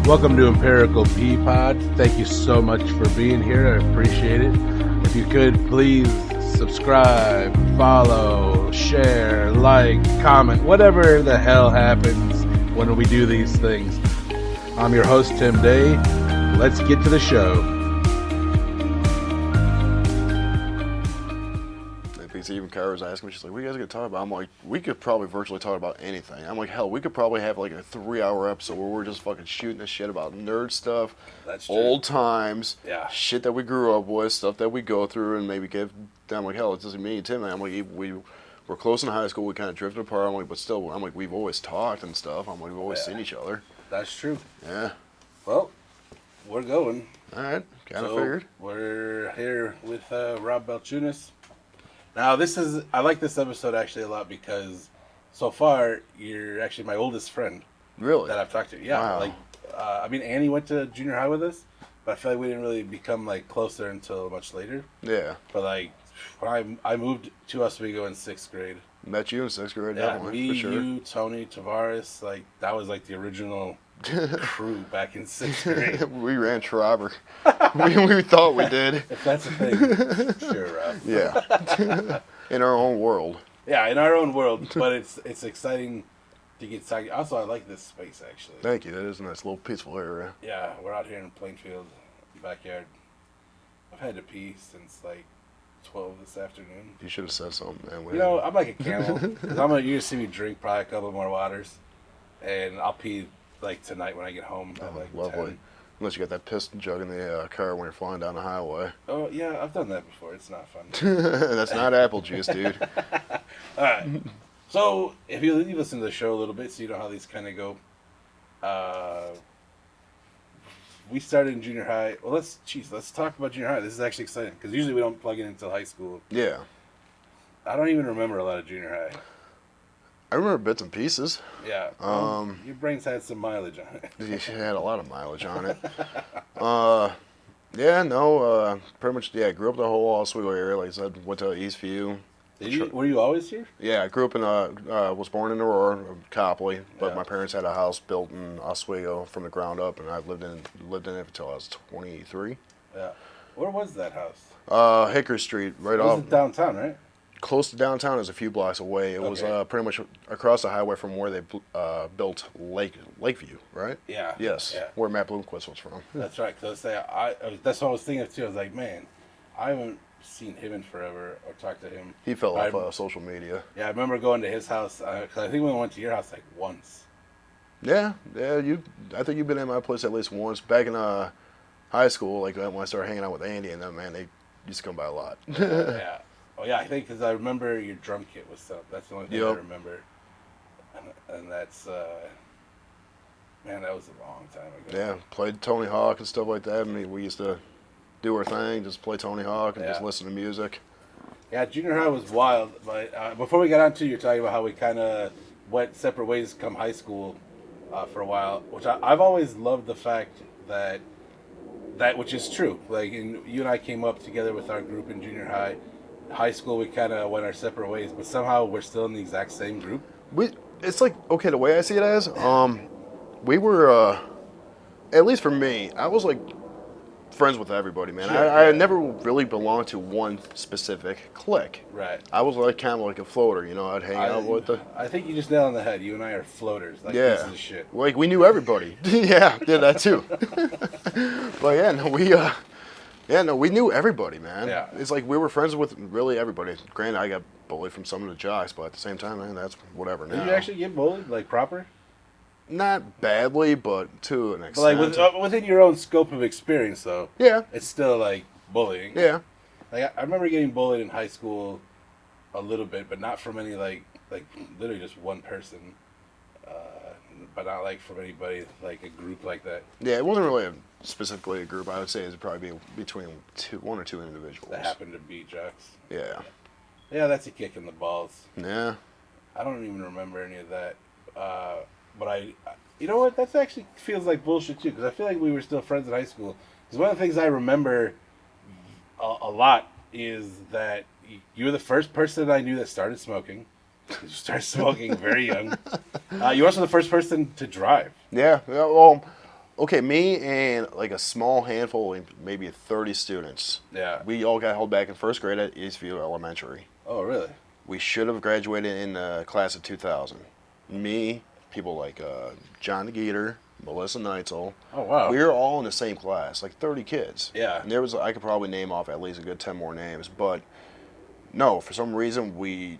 Welcome to Empirical Pea Pod. Thank you so much for being here. I appreciate it. If you could, please subscribe, follow, share, like, comment, whatever the hell happens when we do these things. I'm your host, Tim Day. Let's get to the show. Even Kara was asking me, she's like, what are you guys going to talk about? I'm like, we could probably virtually talk about anything. I'm like, hell, we could probably have like a 3-hour episode where we're just fucking shooting the shit about nerd stuff, That's true. old times, Yeah. shit that we grew up with, stuff that we go through, and maybe give them, like, hell, it's just me and Tim. I'm like, we're close in high school, we kind of drifted apart. I'm like, but still, I'm like, we've always talked and stuff. I'm like, we've always seen each other. That's true. Yeah. Well, we're going. All right, kind of figured. We're here with Rob Balchunas. Now, I like this episode actually a lot because so far you're actually my oldest friend. Really? That I've talked to. Yeah. Wow. Like, Annie went to junior high with us, but I feel like we didn't really become like closer until much later. Yeah. But like, when I moved to Oswego in 6th grade. Met you in 6th grade, Yeah, definitely, me, for sure. you, Tony, Tavares, like that was like the original crew back in 6th grade. We ran Trobber. we thought we did. If that's a thing, sure, Rob. Yeah. In our own world. Yeah, in our own world, but it's exciting to get talking. Also, I like this space actually. Thank you. That is a nice little peaceful area. Yeah, we're out here in Plainfield, backyard. I've had to pee since like 12 this afternoon. You should have said something, man. You know, I'm like a camel. Cause you see me drink probably a couple more waters, and I'll pee like tonight when I get home at like lovely. 10. Unless you got that piston jug in the car when you're flying down the highway. Oh yeah, I've done that before. It's not fun. That's not apple juice, dude. All right. So if you listen to the show a little bit, so you know how these kind of go. We started in junior high. Well, let's talk about junior high. This is actually exciting because usually we don't plug in until high school. Yeah. I don't even remember a lot of junior high. I remember bits and pieces. Yeah. Your brain's had some mileage on it. You had a lot of mileage on it. Pretty much, grew up the whole Oswego area. Like I said, went to Eastview. Were you always here? Yeah, I grew up was born in Aurora, Copley, but Yeah. my parents had a house built in Oswego from the ground up, and I lived in it until I was 23. Yeah. Where was that house? Hickory Street, right It off. was downtown, right? Close to downtown is a few blocks away. It was pretty much across the highway from where they built Lakeview, right? Yeah. Yes, Yeah. where Matt Bloomquist was from. That's right. Because that's what I was thinking of too. I was like, man, I haven't seen him in forever or talked to him. He fell off social media. Yeah, I remember going to his house because I think we went to your house like once. Yeah. I think you've been at my place at least once. Back in high school, like when I started hanging out with Andy and them, man, they used to come by a lot. Yeah. Oh yeah, I think because I remember your drum kit was set up. That's the only thing I remember. And that's man, that was a long time ago. Yeah, played Tony Hawk and stuff like that. I mean, we used to do our thing, just play Tony Hawk and just listen to music. Yeah, junior high was wild. But before we got on to, you're talking about how we kind of went separate ways come high school for a while, which I've always loved the fact that which is true. Like, you and I came up together with our group in junior high. High school, we kind of went our separate ways, but somehow we're still in the exact same group. It's like, okay, the way I see it as, we were, at least for me, I was like friends with everybody, man. Sure, I never really belonged to one specific clique. Right. I was like kind of like a floater, you know. I'd hang out with the. I think you just nailed on the head. You and I are floaters, like pieces of shit. Like we knew everybody. Yeah, did that too. But we knew everybody, man. Yeah. It's like we were friends with really everybody. Granted, I got bullied from some of the jocks, but at the same time, man, that's whatever now. Did you actually get bullied, like proper? Not badly, but to an But extent. like within your own scope of experience, though. Yeah. It's still like bullying. Yeah. Like I remember getting bullied in high school a little bit, but not from any like literally just one person. But not like from anybody, like a group like that. Yeah, it wasn't really specifically a group. I would say it'd probably be between one or two individuals. That happened to be jocks. Yeah. Yeah, that's a kick in the balls. Yeah. I don't even remember any of that. But you know what? That actually feels like bullshit too, because I feel like we were still friends in high school. Because one of the things I remember a lot is that you were the first person I knew that started smoking. You started smoking very young. You were also the first person to drive. Yeah. Well, Okay, me and like a small handful, maybe 30 students. Yeah. We all got held back in first grade at Eastview Elementary. Oh, really? We should have graduated in the class of 2000. Me, people like John DeGeeter, Melissa Neitzel. Oh, wow. We were all in the same class, like 30 kids. Yeah. And there was, I could probably name off at least a good 10 more names, but no, for some reason we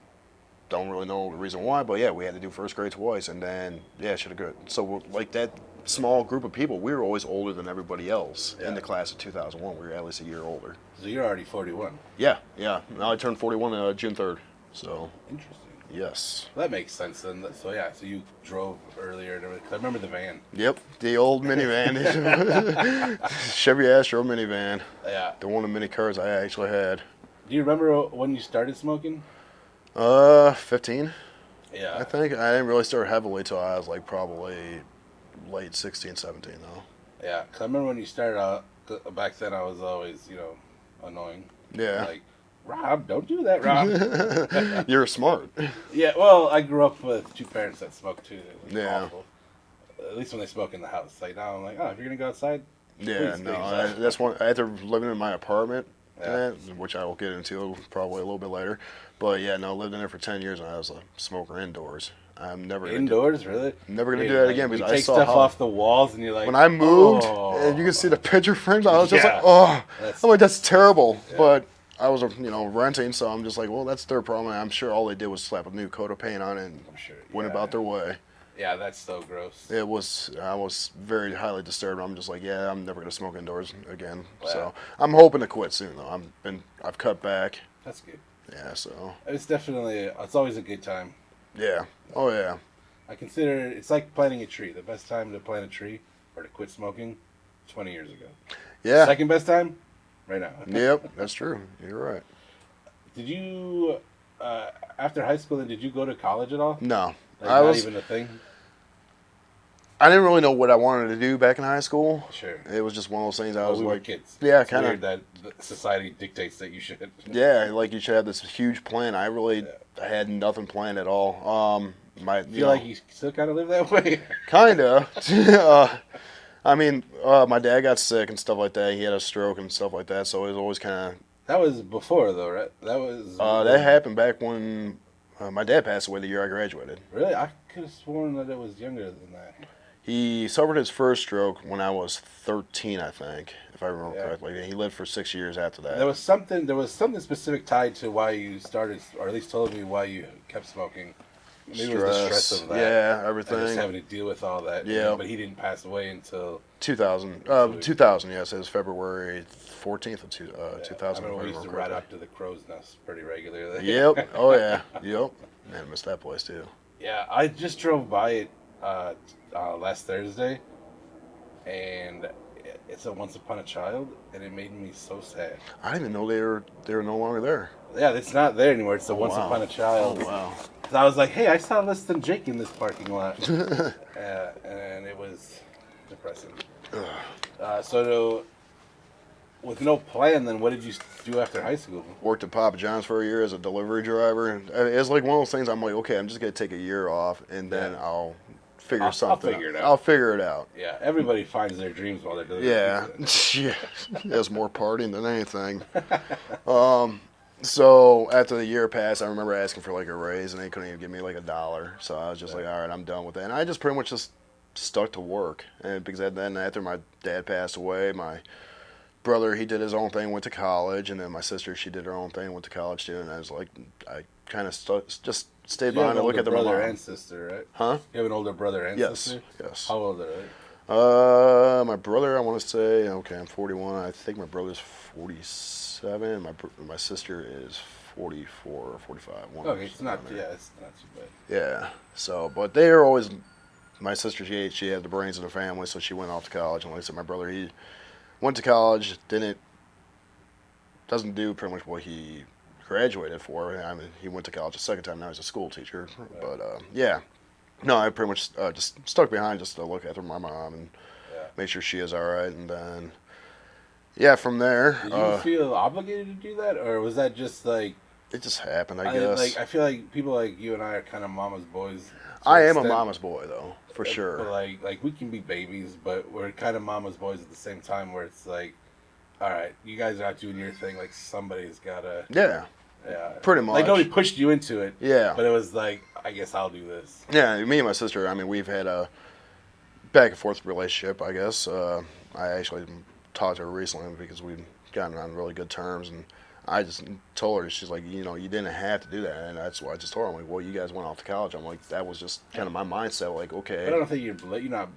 don't really know the reason why, but yeah, we had to do first grade twice, and then yeah, should have good. So like that small group of people, we were always older than everybody else in the class of 2001. We were at least a year older. So you're already 41. Yeah. Now I turned 41 June 3rd. So Interesting. yes. That makes sense then. So yeah, so you drove earlier and everything. 'Cause I remember the van. Yep, the old minivan, Chevy Astro minivan. Yeah. The one of the mini cars I actually had. Do you remember when you started smoking? 15. Yeah. I think I didn't really start heavily till I was like probably late 16, 17 though. Yeah, because I remember when you started out, back then I was always, annoying. Yeah. Like, Rob, don't do that, Rob. You're smart. Yeah, well, I grew up with two parents that smoked too. It was Yeah. awful. At least when they smoke in the house. Like, now I'm like, oh, if you're going to go outside, Yeah, please no, stay inside. that's one. After living in my apartment, Yeah. which I will get into probably a little bit later. But yeah, no, lived in there for 10 years and I was a smoker indoors. I'm never gonna Indoors, really? never gonna Dude, do that like, again you because I take saw stuff how off the walls and you're like, when I moved oh. and you can see the picture frames, I was just Yeah. like, oh, That's- I'm like that's terrible. Yeah. But I was renting, so I'm just like, well, that's their problem. I'm sure all they did was slap a new coat of paint on it and I'm sure. went yeah. about their way. Yeah, that's so gross. I was very highly disturbed. I'm just like, yeah, I'm never gonna smoke indoors again. So I'm hoping to quit soon though. I've cut back. That's good. Yeah, so It's definitely, it's always a good time. yeah. Oh yeah. I consider it's like planting a tree. The best time to plant a tree or to quit smoking, 20 years ago. Yeah. Second best time, right now. Yep, that's true. You're right. Did you, after high school, then did you go to college at all? No. Like, I not was even a thing? I didn't really know what I wanted to do back in high school. Sure. It was just one of those things I Well, was we were like kids. yeah, It's kind weird of that the society dictates that you should. yeah, like you should have this huge plan. I really Yeah. had nothing planned at all. I feel like you still kind of live that way. Kinda. I mean, my dad got sick and stuff like that. He had a stroke and stuff like that, so it was always kind That was before, though, right? That was. of. That happened back when my dad passed away the year I graduated. Really? I could have sworn that it was younger than that. He suffered his first stroke when I was 13, I think, if I remember Yeah. correctly. He lived for 6 years after that. There was something specific tied to why you started, or at least told me why you kept smoking. Maybe it was the stress of that. Yeah, And everything. just having to deal with all that. Yeah. But he didn't pass away until. 2000. 2000, yes. It was February 14th of 2000. I remember we if used to remember ride correctly. up to the Crow's Nest pretty regularly. Yep. Oh, yeah. Yep. Man, I missed that place, too. Yeah, I just drove by it last Thursday, and it's a Once Upon a Child, and it made me so sad. I didn't even know they were no longer there. Yeah, it's not there anymore. It's the Once wow. Upon a Child. Oh, wow. 'Cause I was like, hey, I saw less than Jake in this parking lot. And it was depressing. With no plan, then what did you do after high school? Worked at Papa John's for a year as a delivery driver. And it's like one of those things I'm like, okay, I'm just going to take a year off, and then Yeah. I'll figure I'll something figure it out. I'll figure it out. Yeah, everybody finds their dreams while they're doing Yeah. it. Yeah. There's more partying than anything. So after the year passed, I remember asking for like a raise, and they couldn't even give me like $1. So I was just like, all right, I'm done with that. And I just pretty much just stuck to work. And because then after my dad passed away, my brother, he did his own thing, went to college, and then my sister, she did her own thing, went to college too. And I was like, I kind of just stayed You have behind an and look older at my brother mom. and sister, right? Huh? You have an older brother and Yes. sister? Yes. How old are they? My brother, I want to say, okay, I'm 41. I think my brother's 47. My sister is 44 or 45. One Okay, of it's not. those Yeah, around it's not too bad. there. Yeah. So, but they are always. My sister, she had the brains of the family, so she went off to college. And like I said, my brother, he went to college, doesn't do pretty much what he graduated for. I mean, he went to college a second time. Now he's a school teacher. But yeah, no, I pretty much just stuck behind just to look after my mom and make sure she is all right. And then, yeah, from there. Did you feel obligated to do that, or was that just like It just happened, I guess. Like I feel like people like you and I are kind of mama's boys. I am a mama's boy, though, for sure. But like we can be babies, but we're kind of mama's boys at the same time. Where it's like, all right, you guys are out doing your thing. Like somebody's gotta. Yeah. Yeah. Pretty much. Like nobody pushed you into it. Yeah. But it was like, I guess I'll do this. Yeah, me and my sister, I mean, we've had a back and forth relationship, I guess. I actually talked to her recently because we've gotten on really good terms, and I just told her, she's like, you know, you didn't have to do that, and that's why I just told her, I'm like, well, you guys went off to college. I'm like, that was just kind of my mindset, like, okay. But I don't think you're not,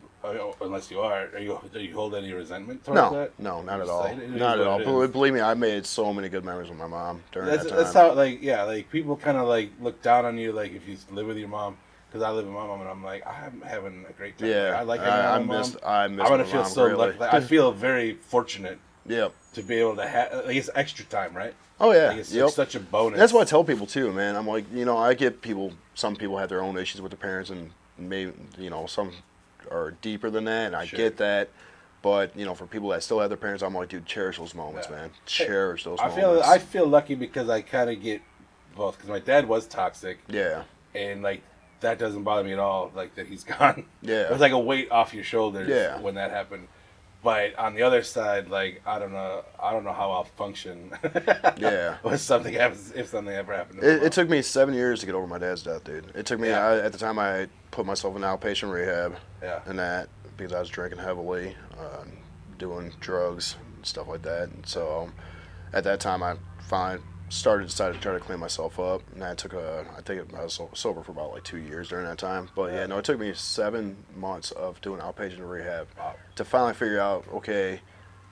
unless you are. Do you hold any resentment towards that? No, not at all. It Not at all. is. Believe me, I made so many good memories with my mom during that time. That's how, like, yeah, like people kind of like look down on you, like if you live with your mom. Because I live with my mom, and I'm like, I'm having a great time. Yeah, like, I miss miss I'm my gonna feel mom so greatly. lucky. Like, I feel very fortunate. Yep. To be able to have, like, it's extra time, right? Oh yeah, like, it's like such a bonus. That's what I tell people too, man. I'm like, you know, I get people. Some people have their own issues with their parents, and maybe, you know, some are deeper than that, and I get that. But you know, for people that still have their parents, I'm like, dude, cherish those moments, man. Cherish those moments. I feel lucky because I kind of get both. Because my dad was toxic. Yeah. And like that doesn't bother me at all. Like that he's gone. Yeah. It was like a weight off your shoulders. Yeah. When that happened. But on the other side, like I don't know how I'll function. Yeah. If something ever happened. It took me 7 years to get over my dad's death, dude. It took me. At the time, I put myself in outpatient rehab. Yeah. And that because I was drinking heavily, doing drugs and stuff like that. And so, at that time, I decided to try to clean myself up, and I was sober for about like 2 years during that time. But yeah, no, it took me 7 months of doing outpatient rehab to finally figure out, okay,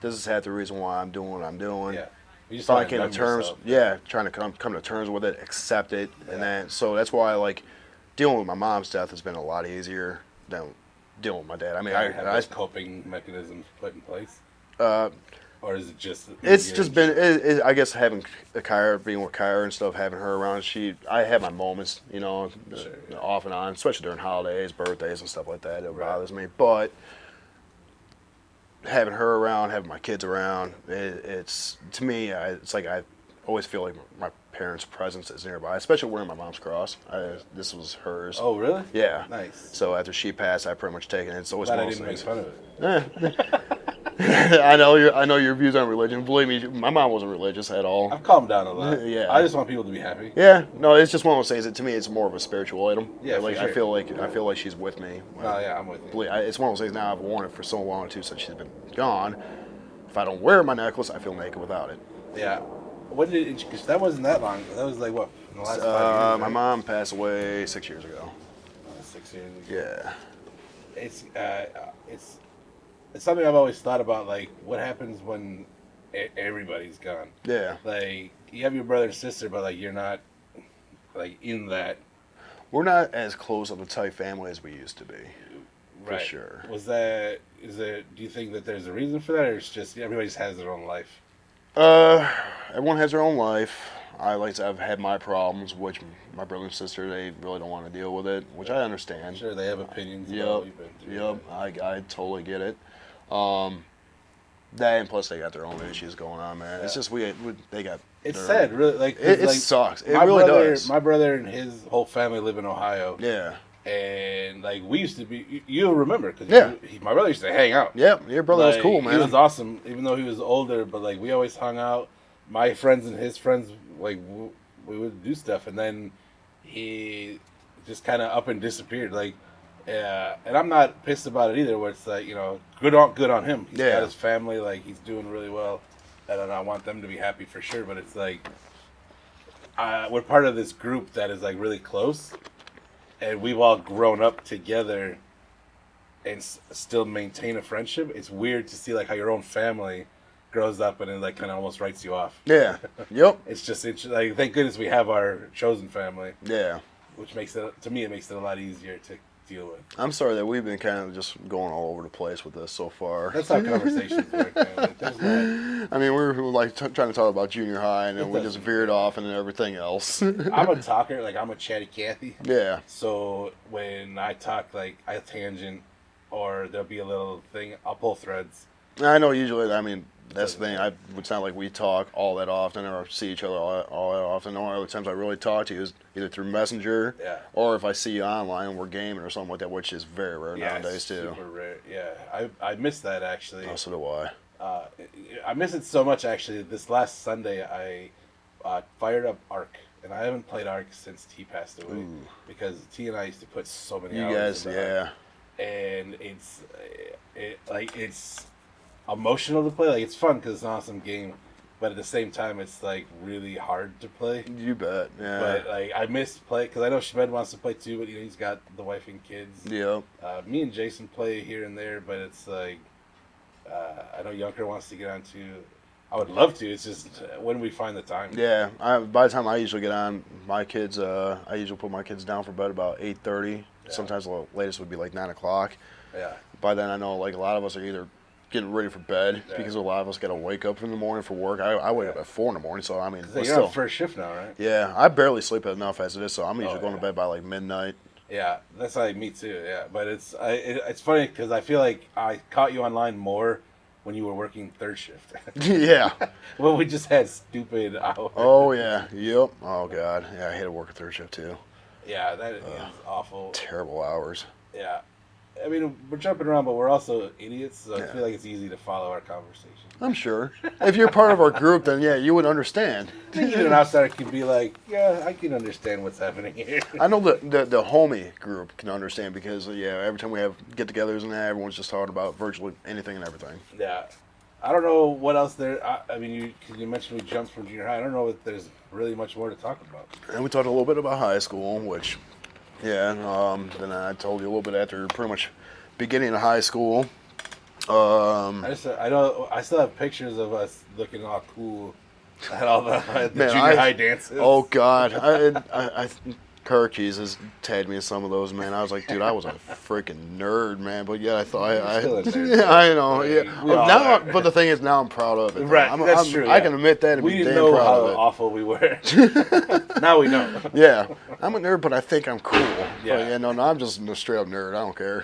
this is half the reason why I'm doing what I'm doing. Yeah. You just finally came to terms. Yeah, trying to come to terms with it, accept it, and then so that's why like dealing with my mom's death has been a lot easier than dealing with my dad. I mean, I have those coping mechanisms put in place. Or is it just? It's just been. I guess having being with Kyra and stuff, having her around. I have my moments, you know, off and on, especially during holidays, birthdays, and stuff like that. It bothers me, but having her around, having my kids around, it's to me, it's like I always feel like my parents' presence is nearby, especially wearing my mom's cross. This was hers. Oh, really? Yeah. Nice. So after she passed, I pretty much taken it. It's always Glad one I of those didn't make things. fun of it. I know your views on religion. Believe me, my mom wasn't religious at all. I've calmed down a lot. Yeah. I just want people to be happy. Yeah, no, it's just one of those things that to me it's more of a spiritual item. Yeah, like for sure. I feel like she's with me. Oh yeah, I'm with you. It's one of those things now I've worn it for so long too since she's been gone. If I don't wear my necklace, I feel naked without it. Yeah. When did it? Cause that wasn't that long. That was like what? In the last 5 years. My right? mom passed away 6 years ago. 6 years ago. Yeah. It's something I've always thought about. Like, what happens when everybody's gone? Yeah. Like, you have your brother and sister, but like you're not like in that. We're not as close of a tight family as we used to be. Right. For sure. Do you think that there's a reason for that, or it's just everybody just has their own life? Everyone has their own life. I've had my problems, which my brother and sister, they really don't want to deal with it, which I understand. Sure, they have opinions. Yep. I totally get it. That and plus they got their own issues going on, man. Yeah. It's just they got. It's sad, really. Like it like, sucks. It really does. My brother and his whole family live in Ohio. Yeah. And like we used to be, you'll remember because my brother used to hang out. Yeah, your brother was cool, man. He was awesome, even though he was older. But like we always hung out. My friends and his friends, like we would do stuff, and then he just kind of up and disappeared. Like, and I'm not pissed about it either. Where it's like, you know, good on him. He's got his family, like he's doing really well, and I want them to be happy for sure. But it's like we're part of this group that is like really close. And we've all grown up together and still maintain a friendship. It's weird to see like how your own family grows up and it like kind of almost writes you off. Yeah. Yep. It's just like thank goodness we have our chosen family. Yeah. Which makes it it makes it a lot easier to deal with. I'm sorry that we've been kind of just going all over the place with this so far. That's how conversations work, man. Like, I mean, we were like trying to talk about junior high, and then we just veered off into everything else. I'm a talker, like I'm a chatty Cathy. Yeah. So when I talk, like I tangent, or there'll be a little thing, I'll pull threads. I know usually, I mean, that's the thing. It's not like we talk all that often or see each other all that often. The only other times I really talk to you is either through Messenger or if I see you online and we're gaming or something like that, which is very rare nowadays, too. Super rare. Yeah, I miss that, actually. Oh, so do I. I miss it so much, actually. This last Sunday, I fired up Ark. And I haven't played Ark since T passed away. Because T and I used to put so many hours into Ark. And it's emotional to play. Like, it's fun because it's an awesome game, but at the same time, it's like really hard to play. You bet. Yeah. But like, I miss play because I know Shmed wants to play too, but he's got the wife and kids. Yeah. Me and Jason play here and there, but it's like I know Yunker wants to get on too. I would love to. It's just when we find the time. Yeah. By the time I usually get on, my kids, I usually put my kids down for bed about 8:30. Yeah. Sometimes the latest would be like 9 o'clock. Yeah. By then, I know like a lot of us are either getting ready for bed because a lot of us got to wake up in the morning for work. I wake up at 4 in the morning, so I mean, you're still on first shift now, right? Yeah, I barely sleep enough as it is, so I'm usually going to bed by like midnight. Yeah, that's like me too. Yeah, but it's funny because I feel like I caught you online more when you were working third shift. Yeah. Well, we just had stupid hours. Oh yeah. Yep. Oh god. Yeah, I hate to work a third shift too. Yeah, that is awful. Terrible hours. Yeah. I mean, we're jumping around, but we're also idiots, so I feel like it's easy to follow our conversation. I'm sure. If you're part of our group, then yeah, you would understand. I think even an outsider can be like, yeah, I can understand what's happening here. I know the homie group can understand because, every time we have get-togethers and that, everyone's just talking about virtually anything and everything. Yeah. I don't know what else there... I mean, you mentioned we jumped from junior high. I don't know if there's really much more to talk about. And we talked a little bit about high school, which... Yeah, then I told you a little bit after pretty much beginning of high school. I still have pictures of us looking all cool at all the junior high dances. Oh God, I Kirkies has tagged me in some of those, man. I was like, dude, I was a freaking nerd, man. But yeah, I thought I know. Yeah. But the thing is, now I'm proud of it. Right, that's true. I can admit that and we be didn't damn know proud how of it. awful we were. Now we know. Yeah, I'm a nerd, but I think I'm cool. Yeah. But, no, I'm just a straight up nerd. I don't care.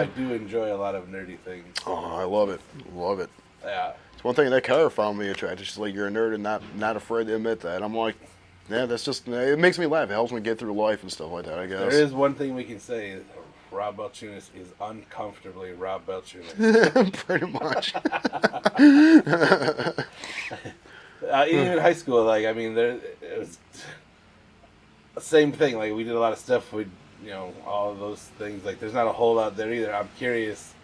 I do enjoy a lot of nerdy things. Oh, I love it. Love it. Yeah. It's one thing that Kara found me attractive. She's like, you're a nerd and not afraid to admit that. I'm like, yeah, that's just, it makes me laugh. It helps me get through life and stuff like that, I guess. There is one thing we can say. Rob Balchunas is uncomfortably Rob Balchunas. Pretty much. Even in high school, like, I mean, it was the same thing. Like, we did a lot of stuff with, all of those things. Like, there's not a whole lot there either. I'm curious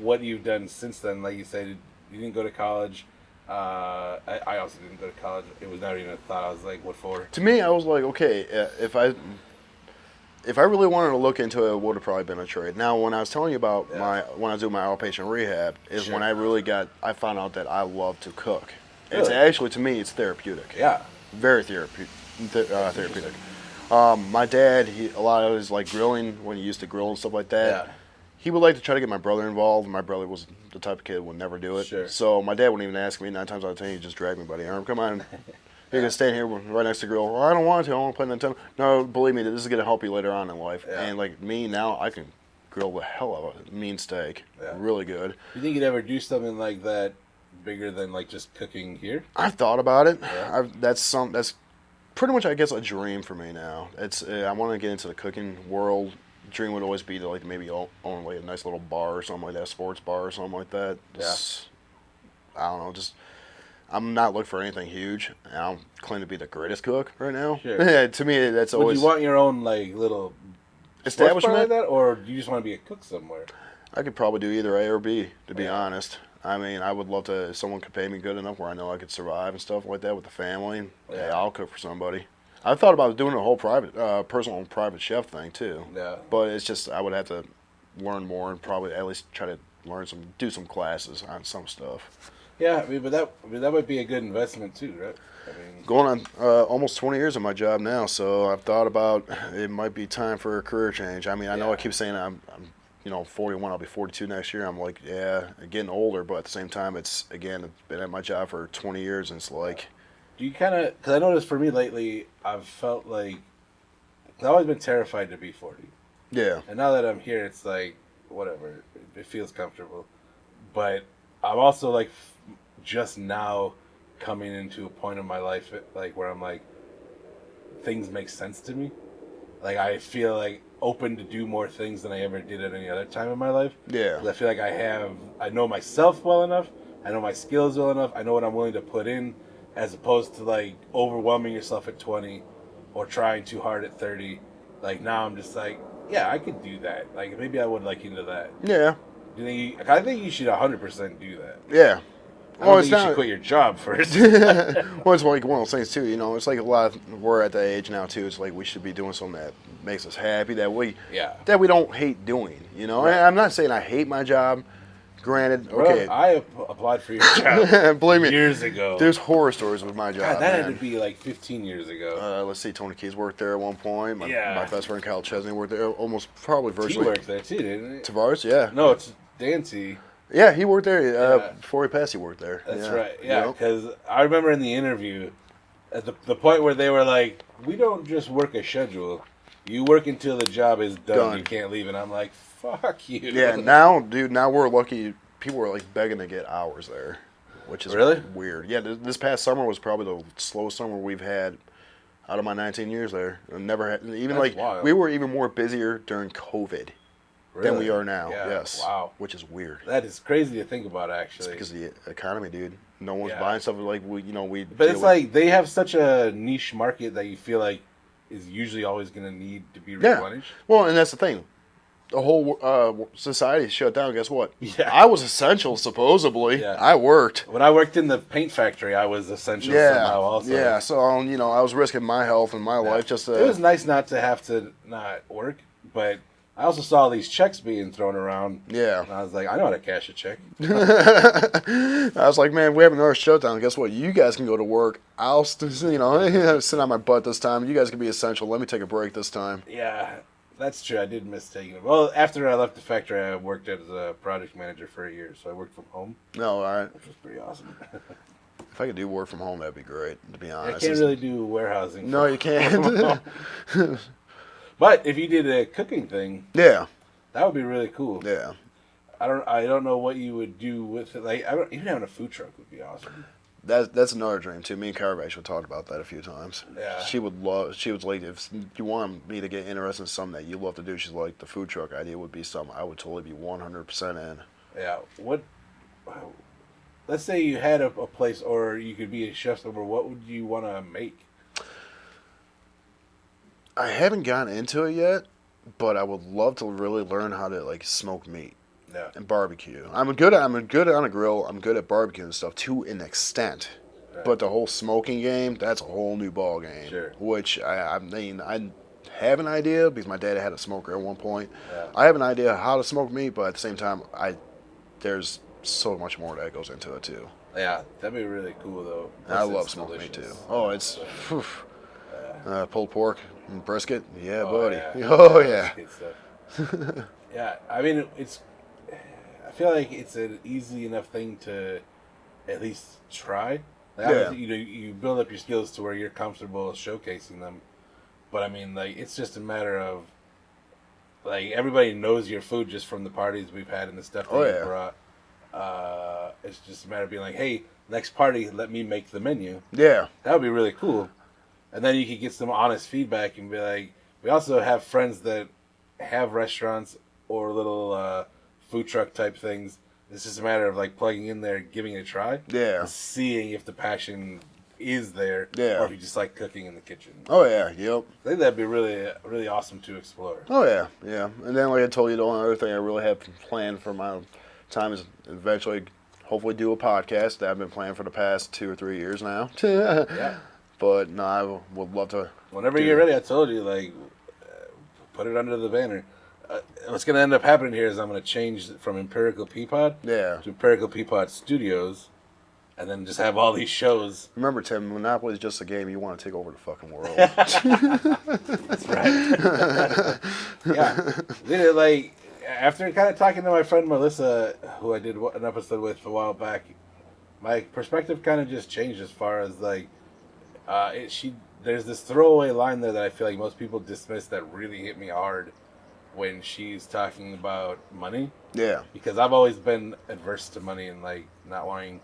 what you've done since then. Like you said, you didn't go to college. I also didn't go to college. It was never even a thought. I was like, what for? To me, I was like, okay, if I really wanted to look into it, it would have probably been a trade. Now, when I was telling you about when I was doing my outpatient rehab, is when I found out that I love to cook. Really? It's actually, to me, it's therapeutic. Yeah. Very therapeutic. My dad, a lot of his like grilling, when he used to grill and stuff like that, he would like to try to get my brother involved. My brother was the type of kid who would never do it. Sure. So my dad wouldn't even ask me. 9 times out of 10, he'd just drag me by the arm. Come on. You're going to stay here right next to the grill. Well, I don't want to. I want to play Nintendo. No, believe me, this is going to help you later on in life. Yeah. And like me now, I can grill the hell out of a mean steak. Yeah. Really good. You think you'd ever do something like that bigger than like just cooking here? I've thought about it. Yeah. That's pretty much, I guess, a dream for me now. I want to get into the cooking world. Dream would always be to like maybe own like a nice little bar or something like that, sports bar or something like that. I don't know, I'm not looking for anything huge. I don't claim to be the greatest cook right now. Sure. To me, that's always. Would you want your own like little establishment like that, or do you just want to be a cook somewhere? I could probably do either A or B, to be honest. I mean, I would love to. If someone could pay me good enough where I know I could survive and stuff like that with the family. Yeah, I'll cook for somebody. I've thought about doing a whole personal private chef thing too. Yeah. But it's just I would have to learn more and probably at least try to do some classes on some stuff. Yeah, I mean, but that might be a good investment too, right? I mean, going on almost 20 years of my job now, so I've thought about it might be time for a career change. I mean, I know I keep saying I'm 41. I'll be 42 next year. I'm like, getting older, but at the same time, it's been at my job for 20 years, and it's like. Do you kind of, because I noticed for me lately, I've felt like, I've always been terrified to be 40. Yeah. And now that I'm here, it's like, whatever, it feels comfortable. But I'm also like just now coming into a point in my life like where I'm like things make sense to me. Like I feel like open to do more things than I ever did at any other time in my life. Yeah. 'Cause I feel like I know myself well enough. I know my skills well enough. I know what I'm willing to put in, as opposed to like overwhelming yourself at 20 or trying too hard at 30. Like now I'm just like, yeah, I could do that. Like maybe I would like into that. Yeah. I think you should 100% do that. Yeah. I don't think you should quit your job first. Well, it's like one of those things too. You know, it's like a lot. We're at that age now too. It's like we should be doing something that makes us happy, that we don't hate doing. You know, Right. and I'm not saying I hate my job. Granted, okay. Bro, I applied for your job Believe me, years ago. There's horror stories with my job. God, that man. had to be like 15 years ago. Let's see, Tony Keys worked there at one point. My best friend Kyle Chesney worked there almost probably He virtually. worked there too, didn't he? Tavares, yeah. No, it's Dancy. Yeah, he worked there. Yeah. Before he passed, he worked there. That's yeah. right. Yeah, Yep. because I remember in the interview, at the point where they were like, "We don't just work a schedule. You work until the job is done. You can't leave." And I'm like, "Fuck you." Yeah, now, dude, now we're lucky. People are like begging to get hours there, which is Really weird. Yeah, this past summer was probably the slowest summer we've had out of my 19 years there. I never had even That's like wild. we were even more busier during COVID than we are now. Yeah. Yes. Wow. Which is weird. That is crazy to think about, It's actually. because of the economy, dude. No one's Yeah. buying stuff like we. But it's like they have such a niche market that you feel like is usually always going to need to be replenished. Well, and that's the thing. The whole society shut down. Guess what? Yeah. I was essential, supposedly. Yeah. I worked. When I worked in the paint factory, I was essential somehow also. Yeah, so, I was risking my health and my life just to... It was nice not to have to not work, but I also saw these checks being thrown around. Yeah. And I was like, I know how to cash a check. I was like, man, we have another shutdown. Guess what? You guys can go to work. I'll, sit on my butt this time. You guys can be essential. Let me take a break this time. Yeah, that's true. I did miss taking it. Well, after I left the factory, I worked as a project manager for a year, so I worked from home, No, all right. which was pretty awesome. If I could do work from home, that'd be great, to be honest. I can't really do warehousing. No, you can't. But if you did a cooking thing, Yeah. that would be really cool. Yeah. I don't know what you would do with it. Like, even having a food truck would be awesome. That's another dream too. Me and Carver actually talked about that a few times. Yeah. She was like, if you want me to get interested in something that you love to do, she's like, the food truck idea would be something I would totally be 100% in. Yeah. Let's say you had a place, or you could be a chef somewhere. What would you want to make? I haven't gotten into it yet, but I would love to really learn how to like smoke meat Yeah. and barbecue. I'm good on a grill. I'm good at barbecue and stuff to an extent. Right. But the whole smoking game, that's a whole new ball game. Sure. Which I mean, I have an idea because my dad had a smoker at one point. Yeah. I have an idea how to smoke meat, but at the same time, there's so much more that goes into it too. Yeah, that'd be really cool though. And I Plus, love it's smoked meat too. delicious. Oh, it's pulled pork and brisket. Yeah, buddy. Yeah. Oh yeah. That's good stuff. Yeah, I mean, I feel like it's an easy enough thing to at least try. Like, Yeah. You build up your skills to where you're comfortable showcasing them. But I mean, like, it's just a matter of, like, everybody knows your food just from the parties we've had and the stuff that you brought. It's just a matter of being like, hey, next party, let me make the menu. Yeah. That would be really cool. And then you could get some honest feedback and be like, we also have friends that have restaurants or little food truck type things. It's just a matter of like plugging in there, giving it a try. Yeah. And seeing if the passion is there. Yeah. Or if you just like cooking in the kitchen. Oh yeah. Yep. I think that'd be really, really awesome to explore. Oh yeah. Yeah. And then like I told you, the only other thing I really have planned for my time is eventually, hopefully, do a podcast that I've been planning for the past 2 or 3 years now. Yeah. But no, I would love to. Whenever you're ready, I told you, like, put it under the banner. What's going to end up happening here is I'm going to change from Empirical Peapod Yeah. to Empirical Peapod Studios, and then just have all these shows. Remember, Tim, Monopoly is just a game. You want to take over the fucking world. That's right. Yeah. Then, like, after kind of talking to my friend Melissa, who I did an episode with a while back, my perspective kind of just changed as far as, like, there's this throwaway line there that I feel like most people dismiss that really hit me hard, when she's talking about money. Yeah. Because I've always been adverse to money and like not wanting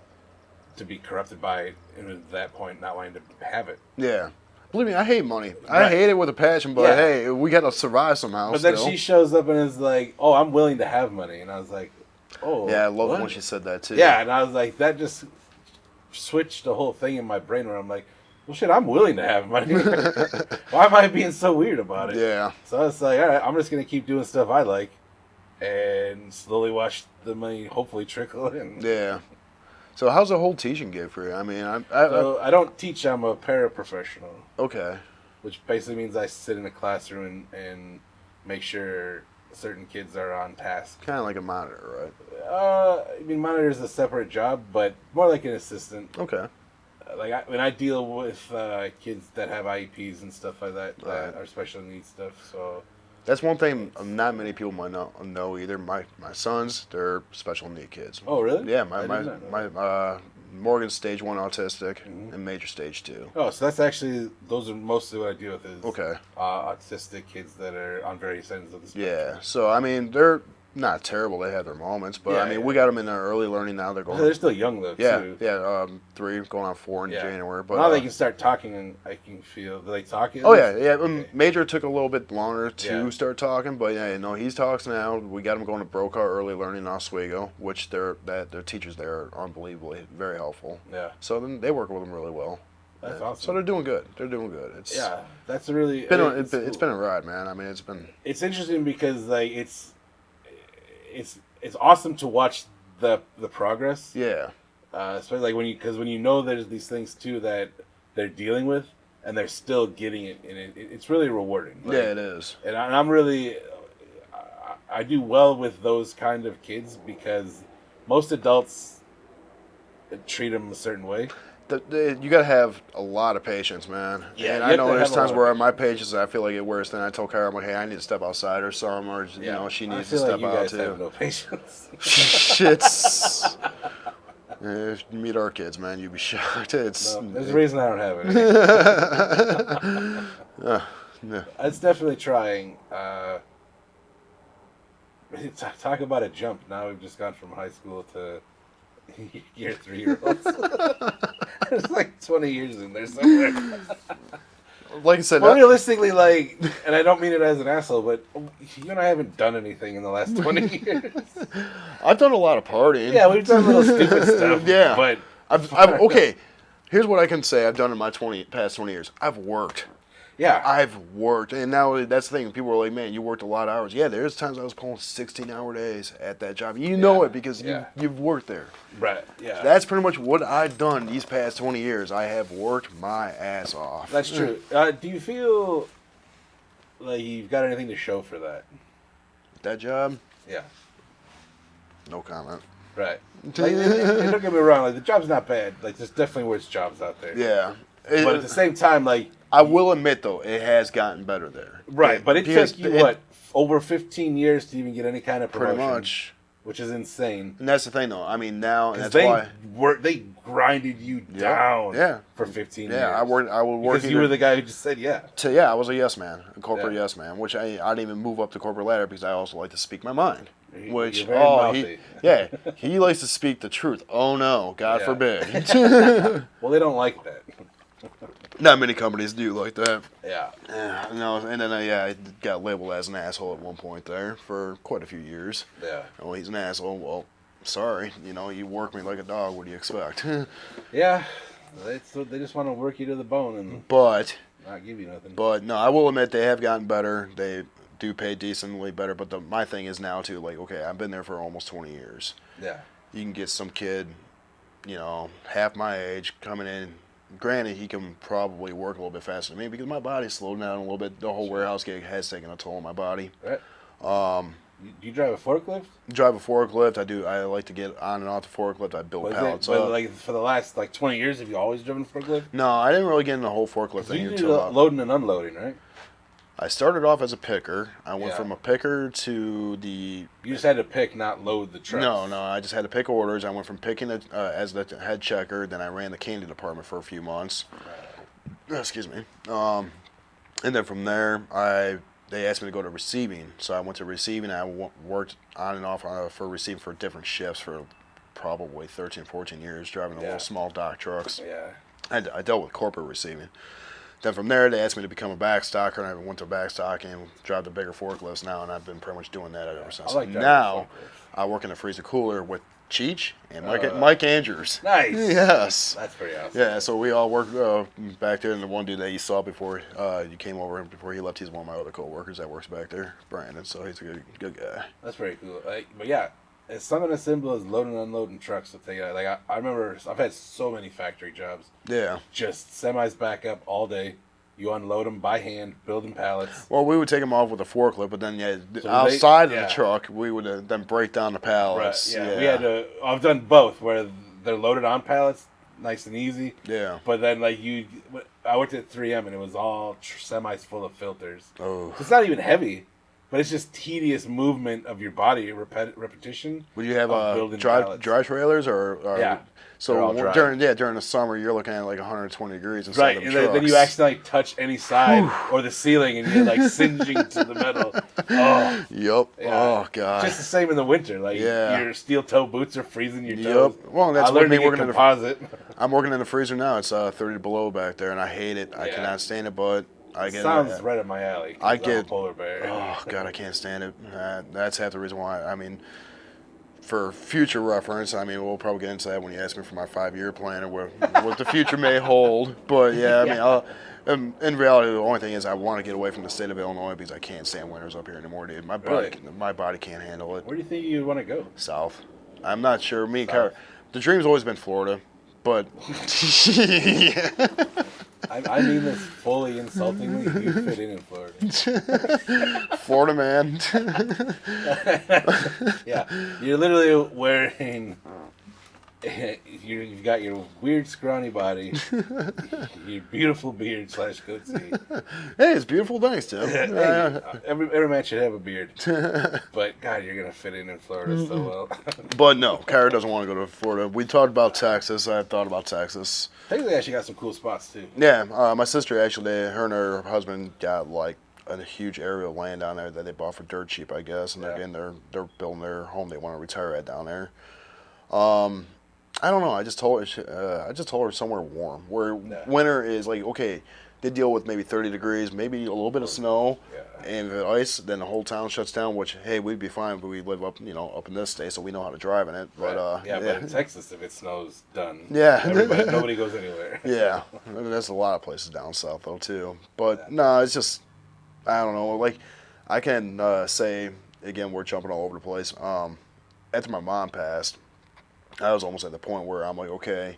to be corrupted by it, and at that point not wanting to have it. Yeah. Believe me, I hate money. I Right. hate it with a passion, but Yeah. hey, we got to survive somehow. But then still. she shows up and is like, "Oh, I'm willing to have money," and I was like, "Oh, Yeah, I love what?" when she said that too. Yeah, and I was like, that just switched the whole thing in my brain where I'm like, well, shit, I'm willing to have money. Why am I being so weird about it? Yeah. So I was like, all right, I'm just gonna keep doing stuff I like, and slowly watch the money hopefully trickle in. Yeah. So how's the whole teaching gig for you? I mean, So I don't teach. I'm a paraprofessional, okay. which basically means I sit in a classroom and make sure certain kids are on task. Kind of like a monitor, right? I mean, monitor is a separate job, but more like an assistant. Okay. Like when I deal with kids that have IEPs and stuff like that, Right. that are special needs stuff. So That's one thing not many people might know either. My sons, they're special need kids. oh really? Yeah, I my did not know my that. Morgan's stage 1 autistic Mhm. and major stage 2. Oh, so that's actually those are mostly what I deal with is Okay. autistic kids that are on various ends of the spectrum. Yeah. So I mean, they're not terrible. They have their moments, but I Yeah, mean, yeah. we got them in their early learning now. They're So going. they're still young though Yeah, too. yeah. 3 going on 4 in Yeah. January. But Now they can start talking, and I can feel. Do they talk? at oh yeah, least? yeah. Okay. Major took a little bit longer to Yeah. start talking, but yeah, no, he talks now. We got him going to Brokaw Early Learning in Oswego, which their teachers there are unbelievably very helpful. Yeah, So then they work with them really well. that's Yeah. awesome. So they're doing good. They're doing good. It's Yeah, that's a really. it's cool. been a ride, man. I mean, it's been It's interesting because like it's awesome to watch the progress. yeah. Especially like when you know there's these things too that they're dealing with and they're still getting it, and it's really rewarding. Like, Yeah, it is. and I'm really I do well with those kind of kids because most adults treat them a certain way. You got to have a lot of patience, man. Yeah, and you I have know to there's have a times lot where of my patience, I feel like it worse. Then I tell Kara, I'm like, hey, I need to step outside or something, or you know, she needs to I feel step like you out guys too. have no patience. Shit's. If you meet our kids, man, you'd be shocked. It's No, there's a reason I don't have it. yeah. It's definitely trying. Talk about a jump. Now we've just gone from high school to year 3-year-olds. There's like 20 years in there somewhere. Like I said, Well, realistically, like, and I don't mean it as an asshole, but you and I haven't done anything in the last 20 years. I've done a lot of partying. Yeah, we've done little stupid stuff. Yeah. But I've okay. Here's what I can say I've done in my past 20 years. I've worked. yeah, I've worked, and now that's the thing. People are like, "Man, you worked a lot of hours." Yeah, there's times I was pulling 16-hour days at that job. You know Yeah, it because yeah. you've worked there. right. Yeah, That's pretty much what I've done these past 20 years. I have worked my ass off. that's true. Do you feel like you've got anything to show for that? That job, Yeah, no comment. right. Like, and don't get me wrong. Like the job's not bad. Like there's definitely worse jobs out there. Yeah. But at the same time, like I will admit though, it has gotten better there. right. But it Because took you what over 15 years to even get any kind of promotion. Pretty much. Which is insane. And that's the thing though. I mean now, and Because that's why. they grinded you down Yeah. for 15 years. Yeah, I would work because you were the guy who just said yeah. I was a yes man, a corporate Yeah. yes man, which I didn't even move up the corporate ladder because I also like to speak my mind. Which You're very mouthy. he likes to speak the truth. Oh no, God Yeah. forbid. Well, they don't like that. Not many companies do like that. Yeah. Yeah, no, and then I got labeled as an asshole at one point there for quite a few years. Yeah. Oh, he's an asshole. Well, sorry, you work me like a dog. What do you expect? Yeah. They just want to work you to the bone and but not give you nothing. no, I will admit they have gotten better. They do pay decently better. But my thing is now too, like, okay, I've been there for almost 20 years. Yeah. You can get some kid, half my age coming in. Granted, he can probably work a little bit faster than me because my body's slowed down a little bit. The whole warehouse gig has taken a toll on my body. Right. Do you drive a forklift? Drive a forklift. I like to get on and off the forklift. I build pallets up. Like for the last 20 years, have you always driven a forklift? No, I didn't really get into the whole forklift So thing you do until loading and unloading, right? I started off as a picker. I went Yeah. from a picker to the. You just had to pick, not load the truck. No, I just had to pick orders. I went from picking as the head checker. Then I ran the candy department for a few months. Excuse me. And then from there, I they asked me to go to receiving. So I went to receiving. I worked on and off for receiving for different shifts for probably 13, 14 years, driving the little small dock trucks. Yeah. I dealt with corporate receiving. Then from there, they asked me to become a backstocker, and I went to backstock and drive the bigger forklifts now, and I've been pretty much doing that ever since. I like driving now, forklifts. I work in a freezer cooler with Cheech and Mike Andrews. Nice. Yes. That's pretty awesome. Yeah, so we all work back there, and the one dude that you saw before you came over, before he left, he's one of my other coworkers that works back there, Brandon. So he's a good guy. That's pretty cool. But yeah, it's something as simple as loading and unloading trucks. I remember I've had so many factory jobs. Yeah. Just semis back up all day. You unload them by hand, building pallets. Well, we would take them off with a forklift, but then So outside of the truck, we would then break down the pallets. Right, yeah, we had to. I've done both, where they're loaded on pallets, nice and easy. Yeah. But then, I worked at 3M, and it was all semis full of filters. Oh. So it's not even heavy, but it's just tedious movement of your body, repetition. Would you have building dry trailers or yeah? So all dry. during the summer, you're looking at like 120 degrees inside Right, of and trucks. then you accidentally touch any side or the ceiling, and you're like singeing to the metal. Oh, Yep. yeah. Oh god. Just the same in the winter. Like your steel toe boots are freezing your toes. Yep. Well, that's I what learned me to get working composite. I'm working in the freezer now. It's 30 below back there, and I hate it. I cannot stand it, but I get Sounds right up my alley. I I'm a get polar bear. Oh god, I can't stand it. That's half the reason why. I mean, for future reference, I mean, we'll probably get into that when you ask me for my 5-year plan or what the future may hold. But yeah, I mean, in reality, the only thing is I want to get away from the state of Illinois because I can't stand winters up here anymore, dude. My body can't handle it. Where do you think you want to go? South. I'm not sure. Me and Kyra, the dream's always been Florida, but yeah. I mean this fully insultingly. You fit in Florida. Florida man. Yeah, you're literally wearing. You've got your weird scrawny body, your beautiful beard / goatee. Hey, it's beautiful. Thanks, Tim. Hey, every man should have a beard. But God, you're gonna fit in Florida so well. But no, Kyra doesn't want to go to Florida. We talked about Texas. I thought about Texas. Texas actually got some cool spots too. Yeah, my sister actually, her and her husband got like a huge area of land down there that they bought for dirt cheap, I guess. And again, they're building their home they want to retire at down there. I don't know. I just told her somewhere warm, where winter is like okay. They deal with maybe 30 degrees, maybe a little bit of snow, and the ice. Then the whole town shuts down. Which hey, we'd be fine, but we live up in this state, so we know how to drive in it. But but in Texas, if it snows, done. Yeah, nobody goes anywhere. Yeah, there's a lot of places down south though too. But no, it's just I don't know. Like I can say again, we're jumping all over the place. After my mom passed, I was almost at the point where I'm like, okay,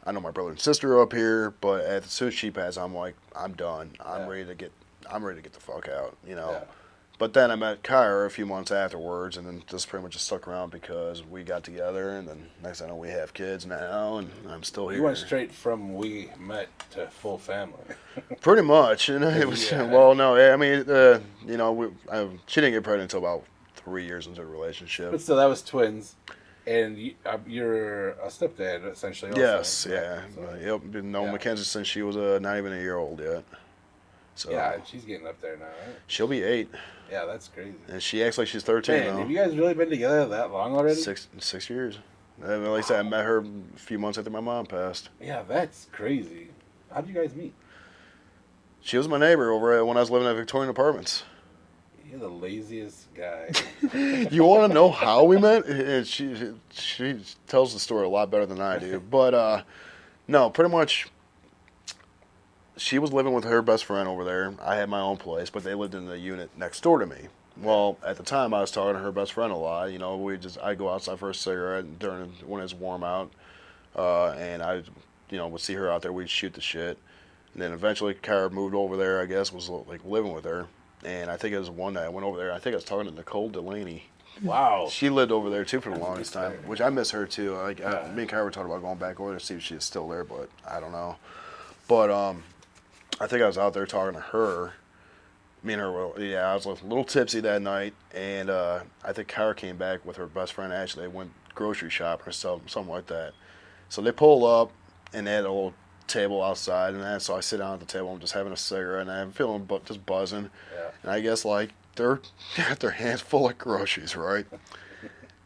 I know my brother and sister are up here, but as soon as she passed, I'm like, I'm done. I'm ready to get the fuck out, Yeah. But then I met Kyra a few months afterwards, and then just pretty much just stuck around because we got together, and then next thing I know, we have kids now, and I'm still here. You went straight from we met to full family. Pretty much, and it was well, no, I mean, she didn't get pregnant until about 3 years into the relationship. But still, that was twins. And you're a stepdad, essentially. Also, yes, right? yeah. So, Yep, been known Mackenzie since she was not even a year old yet. So yeah, she's getting up there now, right? She'll be 8. Yeah, that's crazy. And she acts like she's 13 Man, now. have you guys really been together that long already? 6 years. And like I said, I met her a few months after my mom passed. Yeah, that's crazy. How did you guys meet? She was my neighbor over when I was living at Victorian Apartments. You're the laziest guy. You want to know how we met? She tells the story a lot better than I do. But no, pretty much. She was living with her best friend over there. I had my own place, but they lived in the unit next door to me. Well, at the time, I was talking to her best friend a lot. I'd go outside for a cigarette when it's warm out, and I, would see her out there. We'd shoot the shit, and then eventually, Kyra moved over there. I guess was like living with her. And I think it was one night I went over there. I think I was talking to Nicole Delaney. Wow. She lived over there too for the longest time, which I miss her too. Me and Kyra were talking about going back over there to see if she's still there, but I don't know. But I think I was out there talking to her. Me and her I was a little tipsy that night, and I think Kyra came back with her best friend Ashley. They went grocery shopping or something like that. So they pull up, and they had a little table outside, and then so I sit down at the table. I'm just having a cigarette, and I'm feeling just buzzing. Yeah. And I guess like they're got their hands full of groceries, right?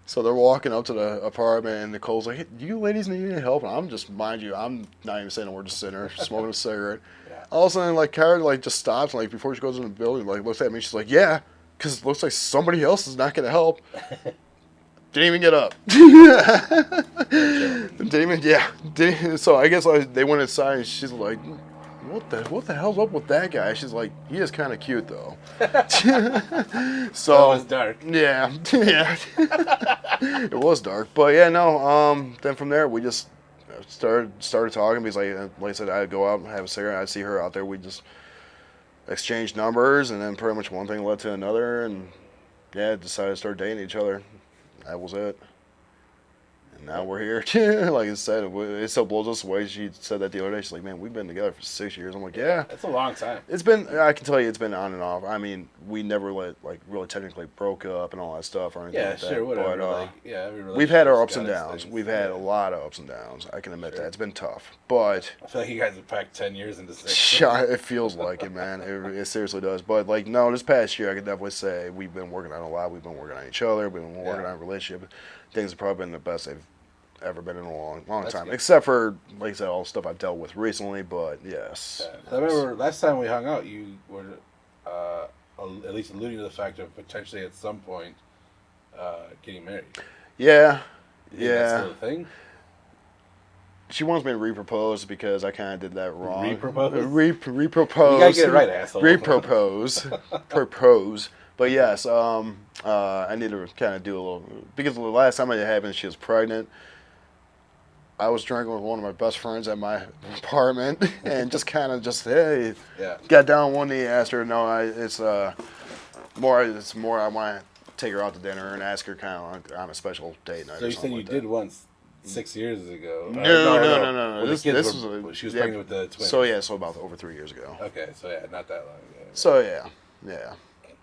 So they're walking up to the apartment, and Nicole's like, hey, "Do you ladies need any help?" And I'm just, mind you, I'm not even saying a word, just sitting there smoking a cigarette. Yeah. All of a sudden, like Kara like just stops, like before she goes in the building, like looks at me. She's like, "Yeah," because it looks like somebody else is not gonna help. Didn't even get up. Didn't even, yeah. So I guess they went inside, and she's like, what the hell's up with that guy? She's like, he is kind of cute though. So it was dark. Yeah, yeah. It was dark, but yeah, no. Then from there we just started talking because like I said, I'd go out and have a cigarette. I'd see her out there. We just exchanged numbers, and then pretty much one thing led to another, and yeah, decided to start dating each other. That was it. And now we're here. Like I said, it still blows us away. She said that the other day. She's like, "Man, we've been together for 6 years." I'm like, "Yeah." That's a long time. It's been. I can tell you, it's been on and off. I mean, we never really technically broke up and all that stuff or anything. Yeah, like sure, that. whatever. But, every we've had our relationship's ups and got its downs. things. We've had Yeah. a lot of ups and downs. I can admit that. It's been tough, but I feel like you guys have packed 10 years into 6. it feels like it, man. It seriously does. But like, no, this past year, I could definitely say we've been working on a lot. We've been working on each other. We've been working on a relationship. Things have probably been the best they've ever been in a long That's time. good. Except for, like I said, all the stuff I've dealt with recently. But yes, I remember last time we hung out, you were at least alluding to the fact of potentially at some point getting married. yeah, You think that's yeah. still a thing? She wants me to repropose because I kind of did that wrong. Repropose? Repropose. You gotta get it right, asshole. Repropose. Propose. But yes, I need to kind of do a little, because the last time it happened, she was pregnant. I was drinking with one of my best friends at my apartment, and just kind of hey, Yeah. got down on one knee, asked her. No, it's more. It's more. I want to take her out to dinner and ask her kind of on a special date night. So or you said something you like did that. once 6 years ago. No. When This was was she was pregnant with the twins. So about over 3 years ago. Okay, so yeah, not that long ago. So yeah.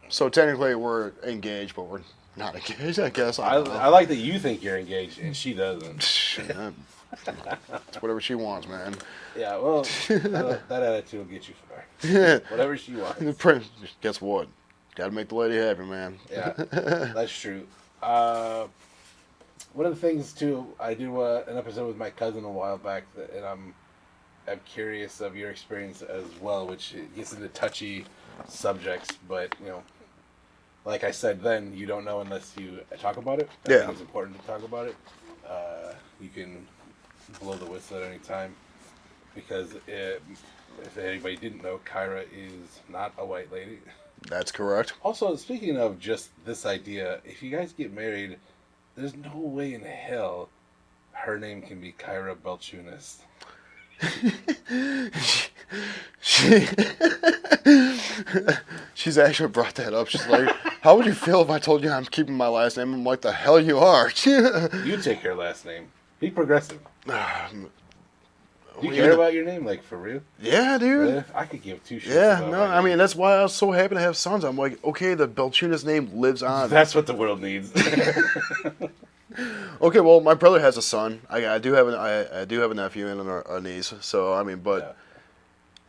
So technically we're engaged, but we're not engaged. I guess. I like that you think you're engaged and she doesn't. Yeah. It's whatever she wants, man. Yeah, well, that attitude will get you far. Whatever she wants. Guess what? Got to make the lady happy, man. Yeah, that's true. One of the things too, I did an episode with my cousin a while back, and I'm curious of your experience as well, which gets into touchy subjects. But like I said, then you don't know unless you talk about it. I think it's important to talk about it. You can blow the whistle at any time, because if anybody didn't know, Kyra is not a white lady. That's correct. Also, speaking of just this idea, if you guys get married, there's no way in hell her name can be Kyra Balchunas. She's actually brought that up. She's like, "How would you feel if I told you I'm keeping my last name?" I'm like, "The hell you are." You take her last name. Be progressive. You care about your name, like, for real? Yeah, dude. Really? I could give two shits. Yeah, about no, my I name. mean, that's why I was so happy to have sons. I'm like, okay, the Balchunas name lives on. That's what the world needs. Okay, well, my brother has a son. I do have I do have a nephew and a niece. So I mean, but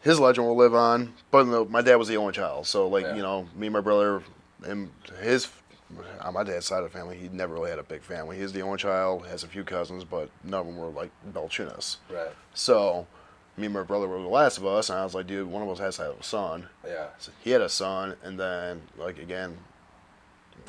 his legend will live on. But no, my dad was the only child, so like me and my brother and his on my dad's side of the family, he never really had a big family. He's the only child, has a few cousins, but none of them were like Balchunas. Right. So me and my brother were the last of us, and I was like, dude, one of us has to have a son. Yeah. So he had a son, and then like again,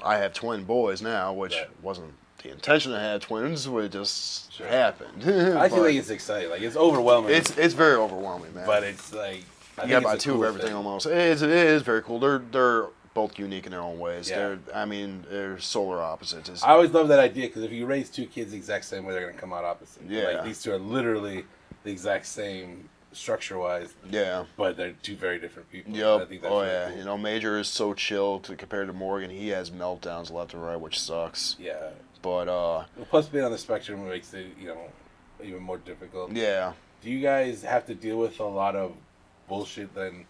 I have twin boys now, which wasn't the intention to have twins, but it just happened. I feel like it's exciting. Like, it's overwhelming. It's very overwhelming, man. But it's like, you got about two of everything almost. It is very cool. They're both unique in their own ways. Yeah. They're solar opposites. I always love that idea, because if you raise two kids the exact same way, they're going to come out opposite. Yeah. Like, these two are literally the exact same structure-wise. Yeah. But they're two very different people. Yep. I think that's really cool. Major is so chill compared to Morgan. He has meltdowns left and right, which sucks. Yeah. But plus being on the spectrum makes it, even more difficult. yeah. Do you guys have to deal with a lot of bullshit then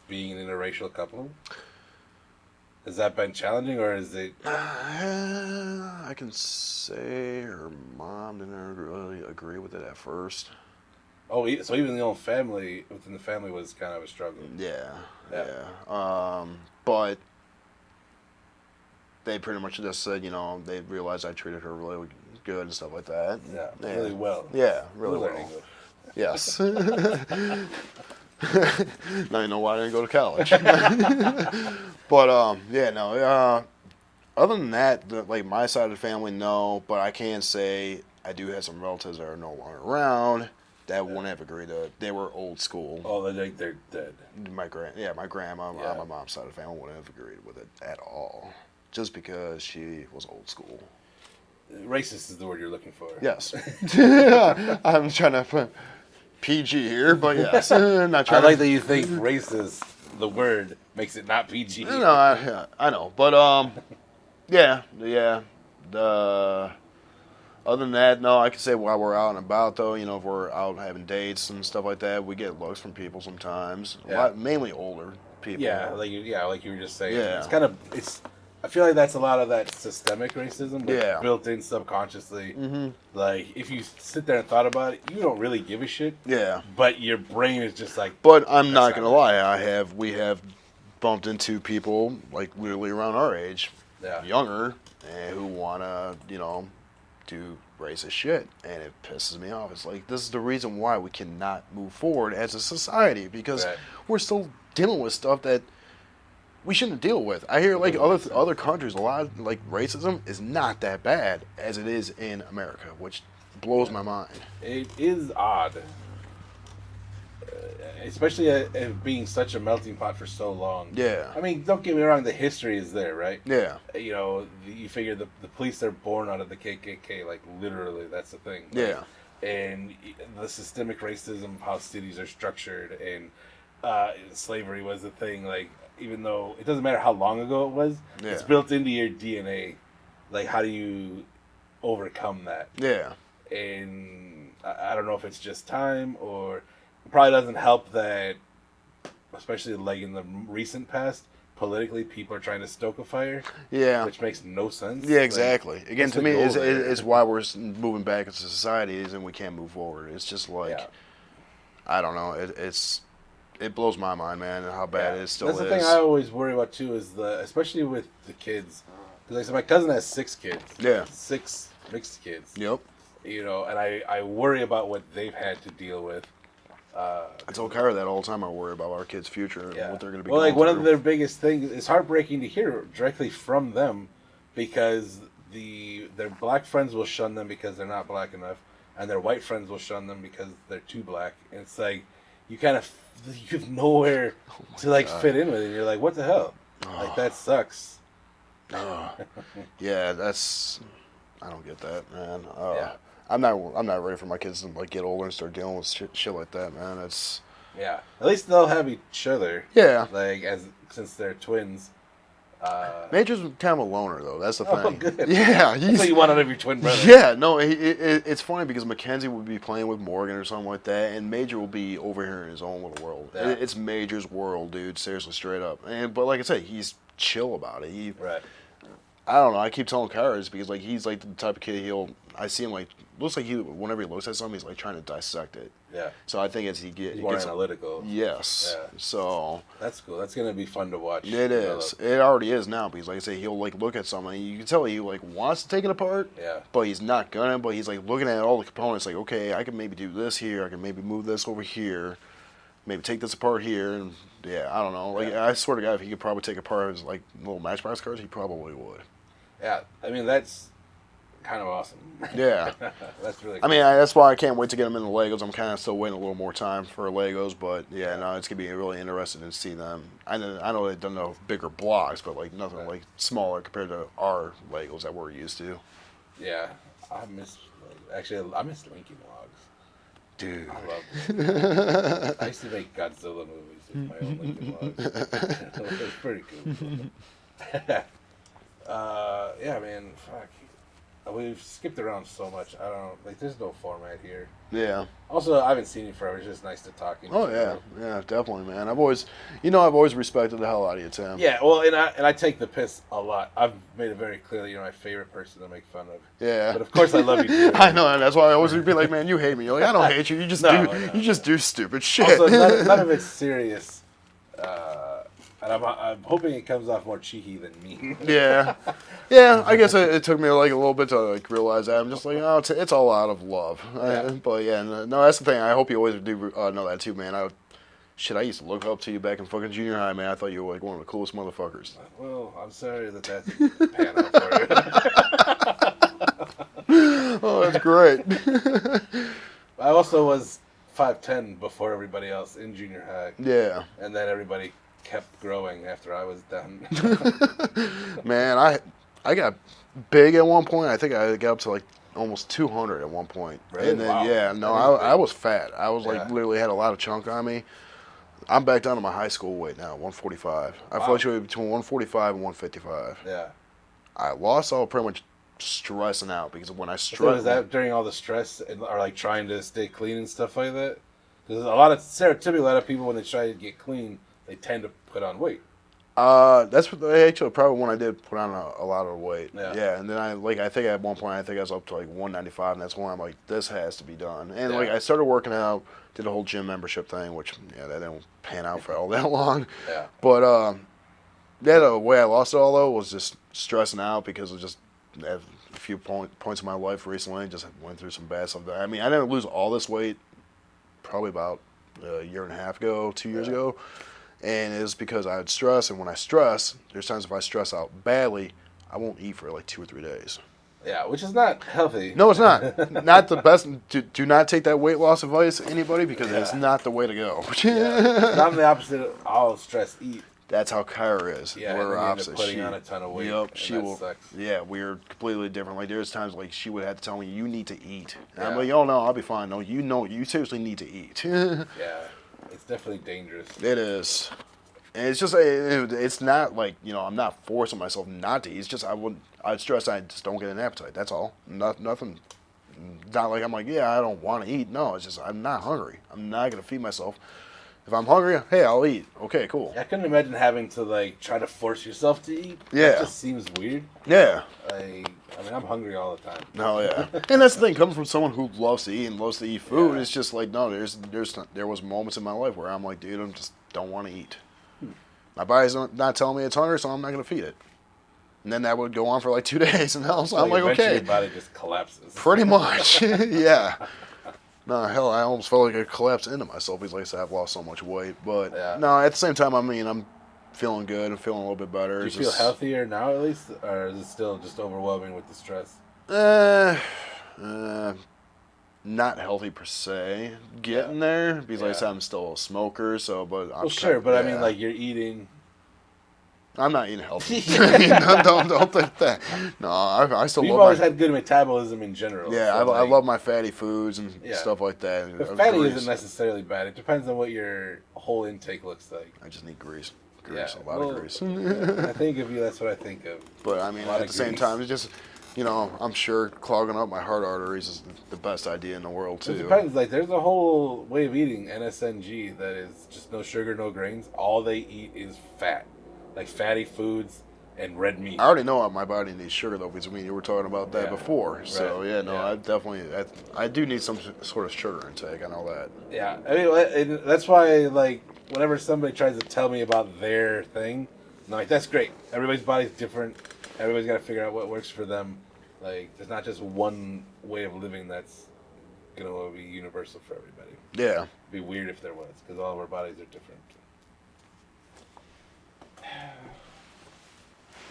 being an interracial couple? Has that been challenging, or is it? I can say her mom didn't really agree with it at first. Oh, so even the own family within the family was kind of a struggle. Yeah. But they pretty much just said, they realized I treated her really good and stuff like that. Yeah, really well. Yeah, really You learn well. English. Yes. Now you know why I didn't go to college. But yeah, no. Other than that, like my side of the family, no. But I can say I do have some relatives that are no longer around that wouldn't have agreed to it. They were old school. Oh, they're dead. My grandma on Yeah. my mom's side of the family wouldn't have agreed with it at all, just because she was old school. Racist is the word you're looking for. Yes. I'm trying to put PG here, but yes. Not I trying like that you think racist, the word, makes it not PG. No, I know. But, yeah. Other than that, no, I can say while we're out and about, though, if we're out having dates and stuff like that, we get looks from people sometimes. Yeah. Mainly older people. Like you were just saying. Yeah. I feel like that's a lot of that systemic racism, but Yeah. built in subconsciously. Mm-hmm. Like, if you sit there and thought about it, you don't really give a shit. Yeah. But your brain is just like. But I'm not going to lie. We have bumped into people, like, literally around our age, younger, and who want to, do racist shit. And it pisses me off. It's like, this is the reason why we cannot move forward as a society, because we're still dealing with stuff that we shouldn't deal with. I hear like other countries, a lot of like racism is not that bad as it is in America, which blows my mind. It is odd, especially being such a melting pot for so long. Yeah. I mean, don't get me wrong, the history is there, right? Yeah. You figure the police are born out of the KKK, like literally, that's the thing. Yeah. And the systemic racism of how cities are structured, and slavery was a thing, like, even though it doesn't matter how long ago it was, it's built into your DNA. Like, how do you overcome that? Yeah. And I don't know if it's just time, or it probably doesn't help that, especially like in the recent past, politically people are trying to stoke a fire. Yeah. Which makes no sense. Yeah, exactly. Like, again, to me, it's why we're moving back as a society, and we can't move forward. It's just like, I don't know. It blows my mind, man, how bad it still is. That's the thing I always worry about too, is especially with the kids, because like I said, my cousin has 6 kids. Yeah. 6 mixed kids. Yep. And I worry about what they've had to deal with. I told Kyra that all the time. I worry about our kids' future and what they're going to be. Well, like one of their biggest things, it's heartbreaking to hear directly from them, because their black friends will shun them because they're not black enough, and their white friends will shun them because they're too black. And it's like you have nowhere to fit in with it. And you're like, what the hell? Like, that sucks. Yeah, I don't get that, man. I'm not ready for my kids to get older and start dealing with shit like that, man. At least they'll have each other. Yeah. Since they're twins. Major's kind of a loner, though. That's the thing. Oh, good. Yeah. That's what you want out of your twin brother. Yeah, no, it's funny because Mackenzie would be playing with Morgan or something like that, and Major will be over here in his own little world. Yeah. It's Major's world, dude. Seriously, straight up. But like I said, he's chill about it. I don't know. I keep telling Kyra because he's the type of kid I see him looks like whenever he looks at something, he's trying to dissect it. Yeah. So I think he's more analytical. Yes. Yeah. So that's cool. That's gonna be fun to watch. It is. It already is now because like I say, he'll look at something. You can tell he wants to take it apart. Yeah. But he's not gonna. But he's looking at all the components. Okay, I can maybe do this here. I can maybe move this over here. Maybe take this apart here. And I don't know. I swear to God, if he could probably take apart his little Matchbox cars, he probably would. Yeah, I mean that's kind of awesome. Yeah, that's really cool. I mean, that's why I can't wait to get them into Legos. I'm kind of still waiting a little more time for Legos, but no, it's gonna be really interesting to see them. I know they've done no bigger blocks, but nothing smaller compared to our Legos that we're used to. Yeah, I miss Lincoln Logs. Dude, I love them. I used to make Godzilla movies with my own Lincoln Logs. It was pretty cool. Yeah, man, fuck. we've skipped around so much. I don't know. Like, there's no format here. Yeah. Also, I haven't seen you forever. It's just nice to talk. Oh yeah, yeah, definitely, man. I've always respected the hell out of you, Tim. Yeah, well, and I take the piss a lot. I've made it very clear that you're my favorite person to make fun of. Yeah. But of course, I love you too. I know, and that's why I always be like, man, you hate me. You're like, I don't hate you. You just you just do stupid shit. Also, none of it's serious. And I'm hoping it comes off more cheeky than me. Yeah, yeah. I guess it took me like a little bit to like realize that. I'm just like, oh, it's all out of love. Yeah. But yeah, no, that's the thing. I hope you always do know that too, man. I used to look up to you back in fucking junior high, man. I thought you were like one of the coolest motherfuckers. Well, I'm sorry that that's pan out for you. Oh, that's great. I also was 5'10" before everybody else in junior high. Yeah. And then everybody kept growing after I was done. Man, I got big at one point. I think I got up to like almost 200 at one point. Really? And then Wow. yeah, no, I was fat. I was like literally had a lot of chunk on me. I'm back down to my high school weight now, 145. I fluctuated between 145 and 155. Yeah. I lost all pretty much stressing out because when I So stress, was that during all the stress or like trying to stay clean and stuff like that? Because a lot of stereotypically, a lot of people when they try to get clean, they tend to put on weight. that's actually probably when I did put on a lot of weight. Yeah. And then I think at one point I was up to like 195, and that's when I'm like, this has to be done. And Yeah. like I started working out, did a whole gym membership thing, which that didn't pan out for all that long. Yeah. But the way I lost it all though was just stressing out because of just a few points in my life recently. Just went through some bad stuff. I mean, I didn't lose all this weight probably about a year and a half ago, 2 years ago. And it was because I would stress, and when I stress, there's times if I stress out badly, I won't eat for like 2 or 3 days. Yeah, which is not healthy. No, it's not. Not the best. Do not take that weight loss advice, anybody, because it's not the way to go. I'm the opposite of all stress eat. That's how Kyra is. Yeah, we're and you end up opposite. putting on a ton of weight. Yep, and she that will. sucks. Yeah, we're completely different. Like there's times like she would have to tell me, "You need to eat." And I'm Yeah. like, "Oh no, I'll be fine." No, you seriously need to eat. Yeah, it's definitely dangerous. It is. And it's just, it's not like, I'm not forcing myself not to eat. It's just, I'd stress I just don't get an appetite. That's all. Nothing. Not like I'm like, yeah, I don't want to eat. No, it's just, I'm not hungry. I'm not going to feed myself. If I'm hungry, hey, I'll eat. Okay, cool. I couldn't imagine having to, like, try to force yourself to eat. Yeah. That just seems weird. Yeah. I'm hungry all the time. No, yeah. And that's the thing, coming from someone who loves to eat and loves to eat food, Yeah. it's just like, no, there was moments in my life where I'm like, dude, I just don't want to eat. My body's not telling me it's hungry, so I'm not going to feed it. And then that would go on for like 2 days, and I'm like, eventually okay. your body just collapses. Pretty much, yeah. No, hell, I almost felt like I collapsed into myself because, like I said, I've lost so much weight. But no, at the same time, I mean, I'm feeling good. I'm feeling a little bit better. Do you feel healthier now, at least, or is it still just overwhelming with the stress? Not healthy per se. Getting there because, like I said, I'm still a smoker. So, but Well, sure, but I mean, like you're eating. I'm not eating healthy. I mean, don't think that. No, I still. You've love always had good metabolism in general. Yeah, so I love my fatty foods and stuff like that. But fatty isn't necessarily bad. It depends on what your whole intake looks like. I just need grease. A lot of grease. I think of you, that's what I think of. But I mean, at the same time, it's just, I'm sure clogging up my heart arteries is the best idea in the world too. It depends. Like, there's a whole way of eating NSNG that is just no sugar, no grains. All they eat is fat, like fatty foods and red meat. I already know my body needs sugar though, because you were talking about that before. So I do need some sort of sugar intake. I know that. Yeah, I mean, that's why, like, whenever somebody tries to tell me about their thing, I'm like, that's great. Everybody's body's different. Everybody's got to figure out what works for them. Like, there's not just one way of living that's gonna be universal for everybody. Yeah. It'd be weird if there was, because all of our bodies are different.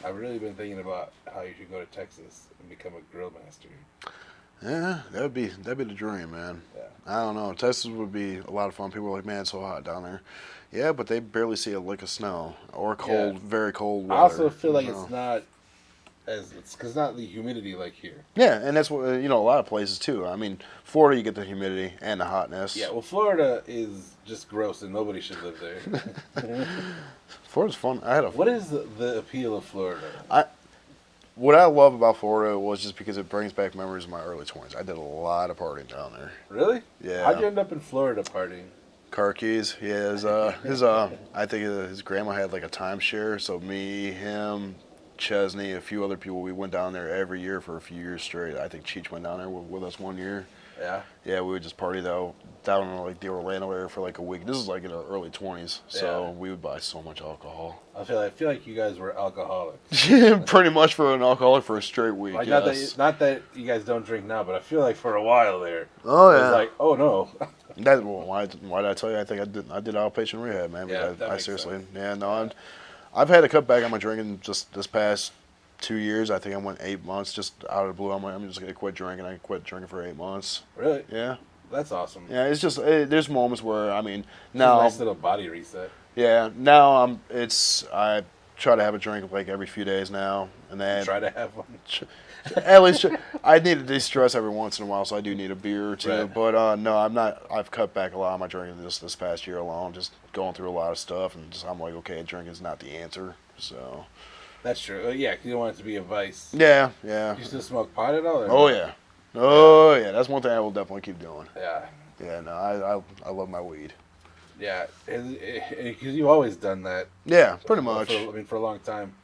I've really been thinking about how you should go to Texas and become a grill master. Yeah, that'd be the dream, man. Yeah. I don't know. Texas would be a lot of fun. People are like, man, it's so hot down there. Yeah, but they barely see a lick of snow or cold, very cold weather. I also feel like it's not because it's not the humidity like here. Yeah, and that's what a lot of places too. I mean, Florida, you get the humidity and the hotness. Yeah, well, Florida is just gross, and nobody should live there. Florida's fun. What is the appeal of Florida? what I love about Florida was just because it brings back memories of my early 20s. I did a lot of partying down there. Really? Yeah. How'd you end up in Florida partying? Car keys. Yeah, I think his grandma had like a timeshare. So me, him, Chesney, a few other people, we went down there every year for a few years straight. I think Cheech went down there with us one year. Yeah. Yeah, we would just party though down in like the Orlando area for like a week. This is like in our early 20s, so we would buy so much alcohol. I feel like you guys were alcoholics. Pretty much for an alcoholic for a straight week. Like, Yes. not that you guys don't drink now, but I feel like for a while there, Oh it yeah. was like, oh no. Why did I tell you? I think I did outpatient rehab, man. Yeah, Because that I makes seriously, sense. yeah, no, I've had to cut back on my drinking just this past 2 years. I think I went 8 months just out of the blue. I'm just gonna quit drinking. I quit drinking for 8 months. Really? Yeah, That's awesome. yeah. It's just there's moments where I mean It's a now, nice little body reset. yeah, now I try to have a drink like every few days now, and then Try to have one. at least I need to de-stress every once in a while, so I do need a beer or two. Right. But no, I'm not. I've cut back a lot of my drinking this past year alone. Just going through a lot of stuff, and I'm like, okay, drinking is not the answer. So That's true. Yeah, 'cause you don't want it to be a vice. yeah, yeah. You still smoke pot at all? Or Oh yeah, oh yeah. That's one thing I will definitely keep doing. Yeah. Yeah, no, I love my weed. Yeah, because you've always done that. Yeah, pretty much. For a long time.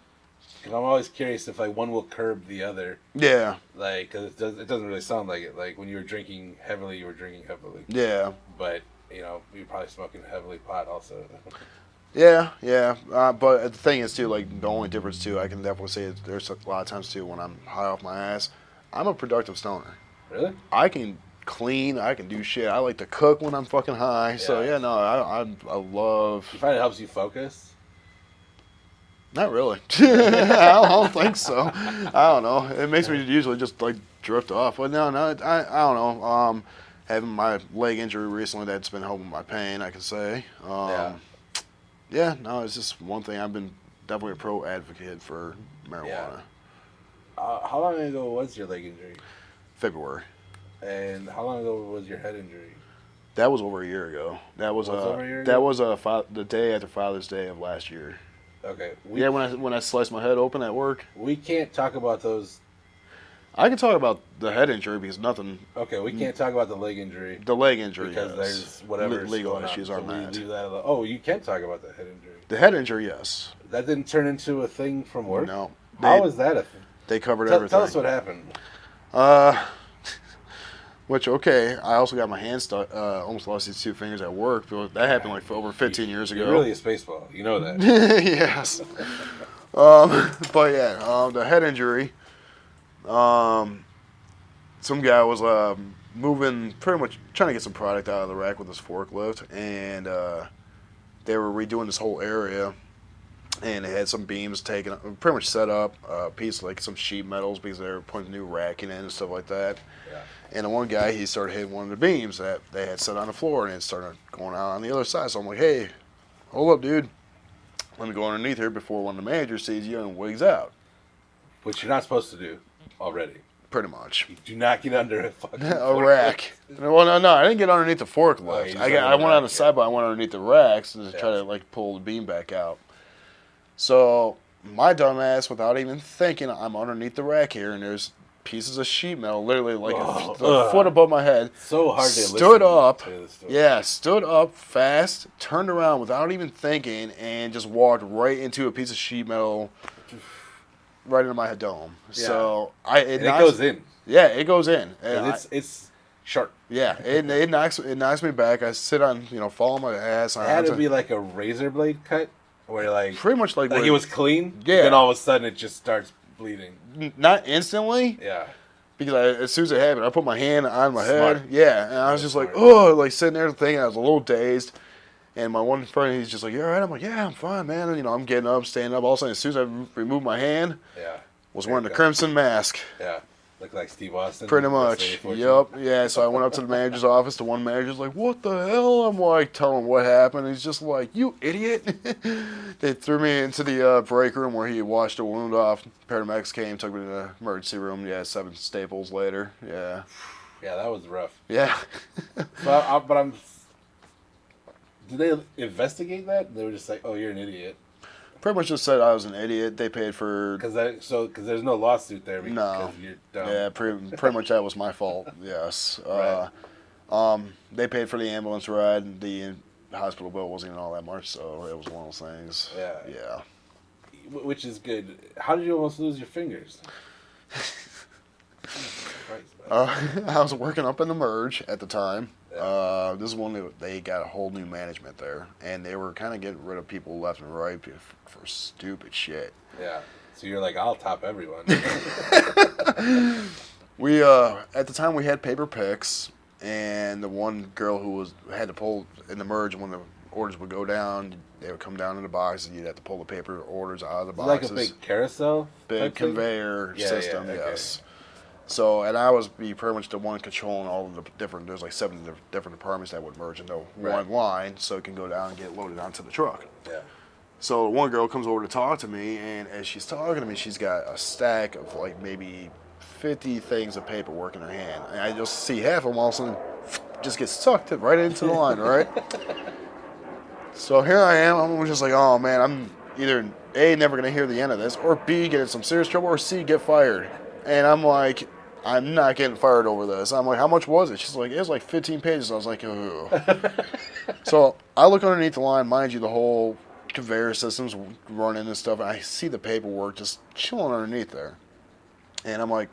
'Cause I'm always curious if like one will curb the other. Yeah, Like, because it doesn't really sound like it. Like when you were drinking heavily, you were drinking heavily. yeah, But you're probably smoking heavily pot also. yeah, yeah. But the thing is too, like the only difference too, I can definitely say there's a lot of times too when I'm high off my ass, I'm a productive stoner. Really? I can clean. I can do shit. I like to cook when I'm fucking high. So Yeah. yeah, no, I love. You find it helps you focus? Not really. I don't think so. I don't know. It makes me usually just like drift off. But no, I don't know. Having my leg injury recently, that's been helping my pain. I can say. Yeah. Yeah. No, it's just one thing. I've been definitely a pro advocate for marijuana. How long ago was your leg injury? February. And how long ago was your head injury? That was over a year ago. That was over a year that ago? was the day after Father's Day of last year. Okay. Yeah, when I sliced my head open at work. We can't talk about those. I can talk about the head injury because nothing. Okay, we can't talk about the leg injury The leg injury, because yes. there's whatever legal going issues on. on So we that. leave that alone. Oh, you can talk about the head injury. The head injury, yes. That didn't turn into a thing from work. No, How is that a thing? they covered Tell everything. us what happened. Which okay, I also got my hand stuck. Almost lost these 2 fingers at work. But that happened like for over 15 years ago. You're really a spaceball. You know that. Yes. But yeah, the head injury. Some guy was moving, pretty much trying to get some product out of the rack with his forklift, and they were redoing this whole area, and they had some beams taken, pretty much set up, a piece like some sheet metals because they were putting new racking in and stuff like that. Yeah. And the one guy, he started hitting one of the beams that they had set on the floor, and it started going out on the other side. So I'm like, hey, hold up, dude. Let me go underneath here before one of the managers sees you and wigs out. Which you're not supposed to do already. Pretty much. You do not get under a fucking A rack. Well, no, I didn't get underneath the forklift. Oh, you just I went on the rack, side, but I went underneath the racks to try Yeah. to like pull the beam back out. So my dumb ass, without even thinking, I'm underneath the rack here, and there's pieces of sheet metal, literally like a foot above my head. So hard to Stood listen up, to the story. yeah, stood up fast, turned around without even thinking, and just walked right into a piece of sheet metal, right into my dome. Yeah. So And it goes in. Yeah, it goes in. And It's sharp. yeah, it knocks me back. I sit on, fall on my ass. It had to be like a razor blade cut, where like pretty much like it was clean. Yeah. Then all of a sudden it just starts bleeding. not instantly, Yeah. because as soon as it happened, I put my hand on my Smart. head. Yeah, and I was just like, Smart. oh, like sitting there thinking. I was a little dazed. And my one friend, he's just like, you all right? I'm like, yeah, I'm fine, man. And, I'm getting up, standing up. All of a sudden, as soon as I removed my hand, Yeah. was There wearing you the go. crimson mask. Yeah. Look like Steve Austin. Pretty Let's say much. 14. Yup. Yeah. So I went up to the manager's office. The one manager's like, "What the hell?" I'm like, telling him what happened. He's just like, "You idiot!" They threw me into the break room where he washed the wound off. Paramedics came, took me to the emergency room. Yeah, 7 staples later. Yeah. Yeah, that was rough. Yeah. But I'm. Did they investigate that? They were just like, "Oh, you're an idiot." Pretty much just said I was an idiot. They paid for... Because there's no lawsuit there because No. you're dumb. Yeah, pretty much that was my fault, yes. Right. They paid for the ambulance ride. The hospital bill wasn't even all that much, so it was one of those things. Yeah. Yeah. Which is good. How did you almost lose your fingers? Christ, I was working up in the merge at the time. Yeah. This is when they got a whole new management there, and they were kind of getting rid of people left and right for stupid shit. Yeah. So you're like, I'll top everyone. We at the time we had paper picks, and the one girl who had to pull in the merge when the orders would go down, they would come down in the box, and you'd have to pull the paper orders out of the boxes. Like a big carousel? Big conveyor system, yes. So, and I was pretty much the one controlling all of the different, there's like 7 different departments that would merge into one line, so it can go down and get loaded onto the truck. Yeah. So the one girl comes over to talk to me, and as she's talking to me, she's got a stack of like maybe 50 things of paperwork in her hand. And I just see half of them all of a sudden just get sucked right into the line, right? So here I am, I'm just like, oh man, I'm either A, never going to hear the end of this, or B, get in some serious trouble, or C, get fired. And I'm like, I'm not getting fired over this. I'm like, how much was it? She's like, it was like 15 pages. I was like, ooh. So I look underneath the line, mind you, the whole conveyor system's running and stuff, and I see the paperwork just chilling underneath there. And I'm like,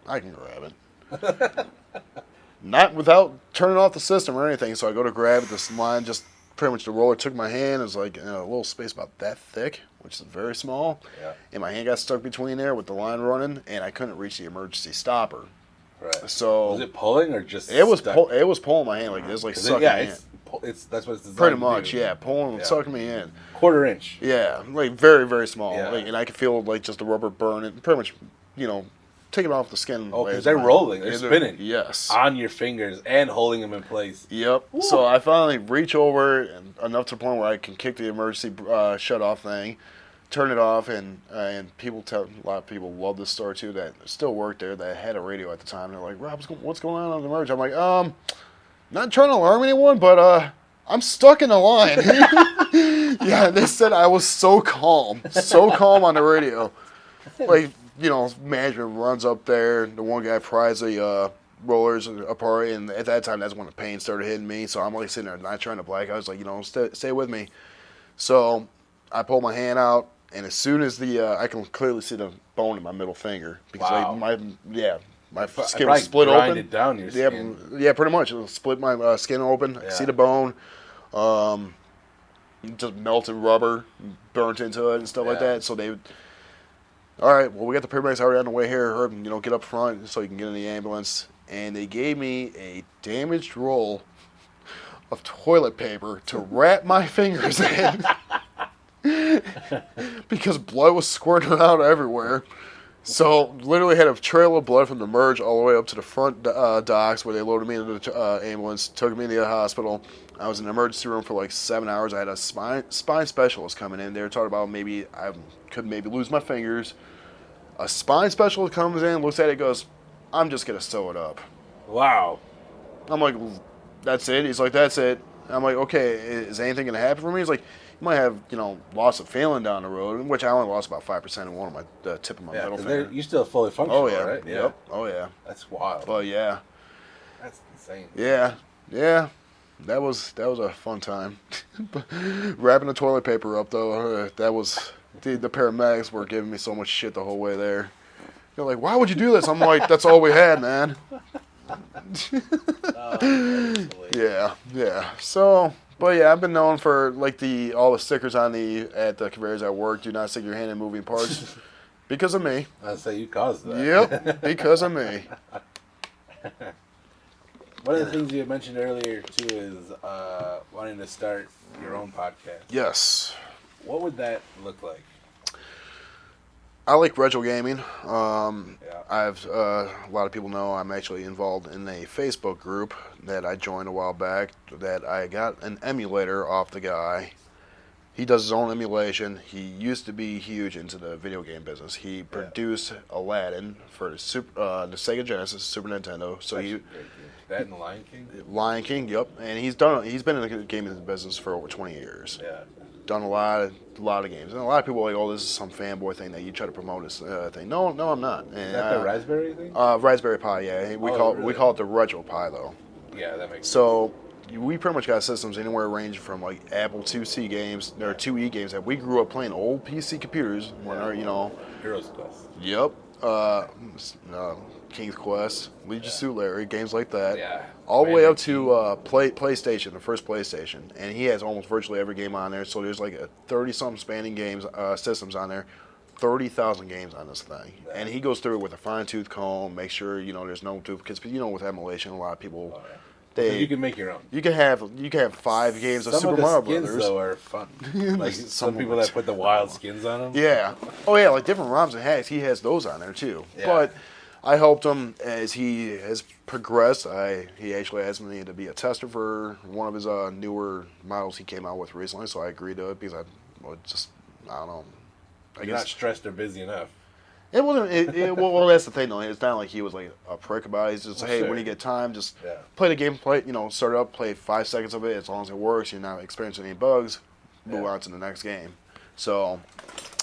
I can grab it. Not without turning off the system or anything. So I go to grab it, this line just pretty much the roller took my hand. It was like in a little space about that thick, which is very small. Yeah. And my hand got stuck between there with the line running, and I couldn't reach the emergency stopper. Right. So was it pulling or just it was stuck? it was pulling my hand like this, like sucking me in. It's that's what it's designed Pretty to much, do. yeah, pulling and sucking me in. Quarter inch. Yeah, like very, very small. Yeah. Like, and I could feel like just the rubber burning, pretty much, taking off the skin. Oh, because they're rolling, they're spinning. Yes. On your fingers and holding them in place. Yep. Ooh. So I finally reach over enough to the point where I can kick the emergency shut-off thing, turn it off, and a lot of people love this store too that still work there that had a radio at the time. They're like, Rob, what's going on the merge? I'm like, not trying to alarm anyone, but I'm stuck in a line. Yeah, they said I was so calm on the radio. Like, management runs up there. The one guy pries the rollers apart, and at that time, that's when the pain started hitting me. So I'm like sitting there, not trying to black. I was like, stay with me. So I pull my hand out, and as soon as I can clearly see the bone in my middle finger because wow. my skin was split open. It down your skin. Yeah, pretty much. It'll split my skin open. Yeah. I see the bone. Just melted rubber, burnt into it and stuff like that. So they would, all right, well, we got the paramedics already on the way here. Herb, get up front so you can get in the ambulance. And they gave me a damaged roll of toilet paper to wrap my fingers in because blood was squirting out everywhere. So literally had a trail of blood from the merge all the way up to the front docks where they loaded me into the ambulance, took me to the hospital. I was in the emergency room for like 7 hours. I had a spine specialist coming in. They were talking about maybe I could lose my fingers. A spine specialist comes in, looks at it, goes, I'm just going to sew it up. Wow. I'm like, that's it? He's like, that's it. I'm like, okay, is anything going to happen for me? He's like, you might have, loss of feeling down the road, which I only lost about 5% in the tip of my middle finger. You still fully functional, oh, yeah. right? Yeah. Yep. Oh, yeah. That's wild. But, yeah. That's insane. Yeah. Yeah. That was a fun time. Wrapping the toilet paper up, though, that was... The paramedics were giving me so much shit the whole way there. They're like, why would you do this? I'm like, that's all we had, man. Yeah. So, but yeah, I've been known for like all the stickers at the conveyors at work. Do not stick your hand in moving parts because of me. I'd say you caused that. Yep, because of me. One of the things you had mentioned earlier too is wanting to start your own podcast. Yes. What would that look like? I like retro gaming. Yeah. I've a lot of people know I'm actually involved in a Facebook group that I joined a while back that I got an emulator off the guy. He does his own emulation. He used to be huge into the video game business. He produced Aladdin for the Sega Genesis, Super Nintendo. So that and the Lion King? Lion King, yep. And he's been in the gaming business for over 20 years. Yeah. done a lot of games, and a lot of people are like, oh, this is some fanboy thing that you try to promote this thing. No, I'm not. And, Is that the Raspberry thing? Raspberry Pi, yeah. We Really? call it the Retro Pi though. Yeah, that makes sense. So we pretty much got systems anywhere ranging from like Apple IIc games, or 2E games that we grew up playing old PC computers when our, Heroes Quest. Yep. King's Quest, Leisure Suit Larry, games like that. Yeah. All the way up to PlayStation, the first PlayStation, and he has almost virtually every game on there. So there's like a 30-something spanning games systems on there, 30,000 games on this thing, and he goes through it with a fine-tooth comb, make sure there's no duplicates. But with emulation, a lot of people. You can make your own. You can have 5 games of Super Mario Brothers. Some of the skins though are fun. Like some people that put the wild skins on them. Yeah. Oh yeah, like different ROMs and hacks. He has those on there too. Yeah. But I helped him as he has progressed. He actually asked me to be a tester for one of his newer models he came out with recently. So I agreed to it because I don't know. You're not stressed or busy enough. It wasn't. Well, that's the thing though. It's not like he was like a prick about it. He's just hey, sure. when you get time, just play the game. Start it up, play 5 seconds of it. As long as it works, you're not experiencing any bugs. Move on to the next game. So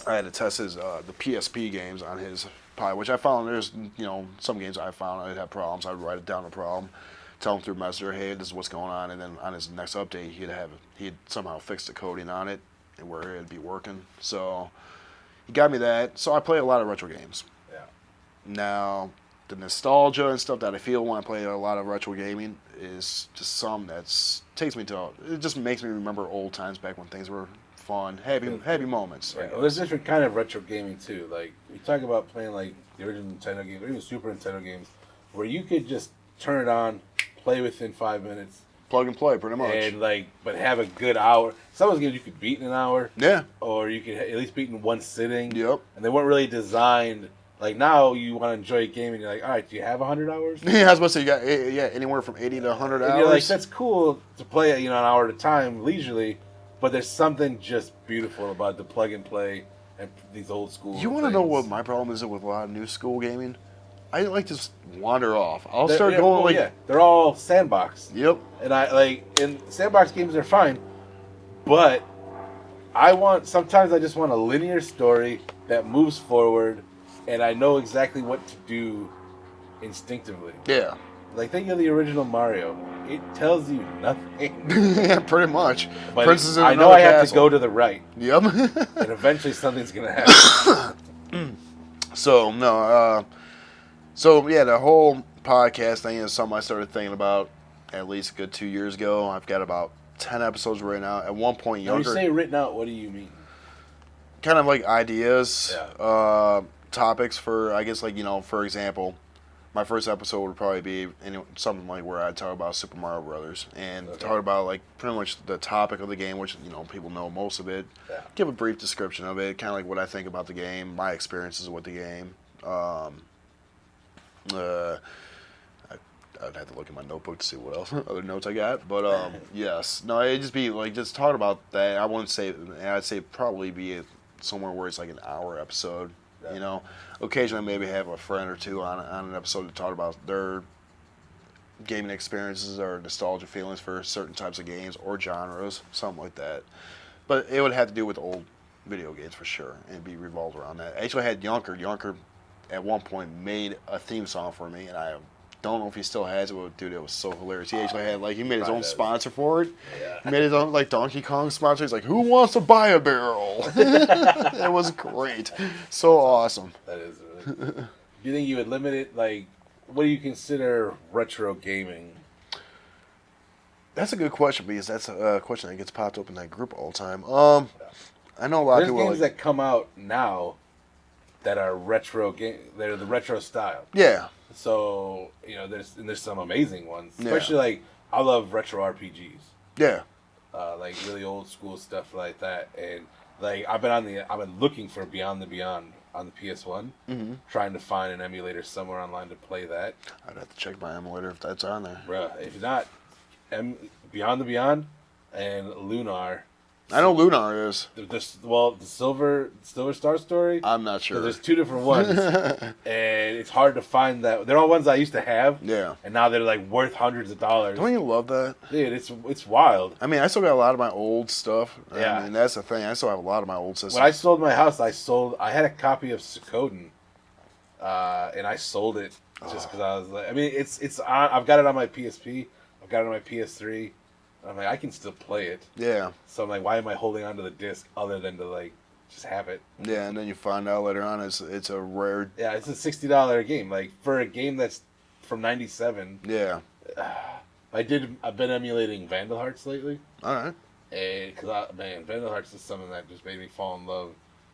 I had to test his the PSP games on his Pi, which I found there's some games I found I'd have problems. I'd write it down a problem, tell him through Messenger, hey, this is what's going on, and then on his next update, he'd somehow fix the coding on it and where it'd be working. So he got me that. So I play a lot of retro games. Yeah. Now, the nostalgia and stuff that I feel when I play a lot of retro gaming is just some takes me to. It just makes me remember old times back when things were fun, happy moments. Right. Well, there's different kind of retro gaming too. Like we talk about playing like the original Nintendo games or even Super Nintendo games, where you could just turn it on, play within 5 minutes. Plug and play, pretty much. And but have a good hour. Some of those games you could beat in an hour. Yeah. Or you could at least beat in one sitting. Yep. And they weren't really designed. Like now, you want to enjoy a game, and you're like, all right, do you have 100 hours? Yeah, I was about to say you got anywhere from 80 to 100 hours. And you're like, that's cool to play it, an hour at a time, leisurely. But there's something just beautiful about the plug and play and these old school. You want to know what my problem is with a lot of new school gaming? I like to just wander off. I'll start going they're all sandbox. Yep. And sandbox games are fine, but sometimes I just want a linear story that moves forward, and I know exactly what to do instinctively. Yeah. Like think of the original Mario. It tells you nothing. Yeah, pretty much. But Princess in I know I have castle. to go to the right. Yep. And eventually something's gonna happen. So no. So yeah, the whole podcast thing is something I started thinking about at least a good 2 years ago. I've got about 10 episodes written out. At one point, When you say written out, what do you mean? Kind of like ideas, topics for, I guess, for example, my first episode would probably be something like where I'd talk about Super Mario Brothers and talk about like pretty much the topic of the game, which people know most of it. Yeah. Give a brief description of it, kind of like what I think about the game, my experiences with the game. I'd have to look at my notebook to see what else other notes I got, but yes, no, it'd just be like just talk about that. I wouldn't say, I'd say probably be somewhere where it's like an hour episode. Yeah. Occasionally maybe have a friend or two on an episode to talk about their gaming experiences or nostalgia feelings for certain types of games or genres, something like that. But it would have to do with old video games for sure, and be revolved around that. Actually, I had Yunker. Yunker at one point made a theme song for me, and I don't know if he still has it, but dude, it was so hilarious. He actually had he made his own sponsor for it. Yeah. He made his own Donkey Kong sponsor. He's like, "Who wants to buy a barrel?" It was great, so awesome. That is. Do you think you would limit it? What do you consider retro gaming? That's a good question because that's a question that gets popped up in that group all the time. I know a lot of people. There's games that come out now that are retro game. They're the retro style. Yeah. So there's some amazing ones, especially I love retro RPGs. Yeah. Really old school stuff like that, and I've been looking for Beyond the Beyond on the PS1, trying to find an emulator somewhere online to play that. I'd have to check my emulator if that's on there. Bruh, if not, Beyond the Beyond and Lunar I know Lunar is. The Silver Star Story. I'm not sure. There's two different ones, and it's hard to find that. They're all ones I used to have. Yeah. And now they're like worth hundreds of dollars. Don't you love that? Dude, it's wild. I mean, I still got a lot of my old stuff. Yeah. I mean, that's the thing. I still have a lot of my old systems. When I sold my house, I had a copy of Suikoden, and I sold it just because I was like, I mean, it's on, I've got it on my PSP, I've got it on my PS3. And I'm like, I can still play it. Yeah. So I'm like, why am I holding onto the disc other than to like just have it? Yeah, and then you find out later on it's a rare. Yeah, it's a $60 game. Like for a game that's from '97. Yeah. I've been emulating Vandal Hearts lately. All right. And man, Vandal Hearts is something that just made me fall in love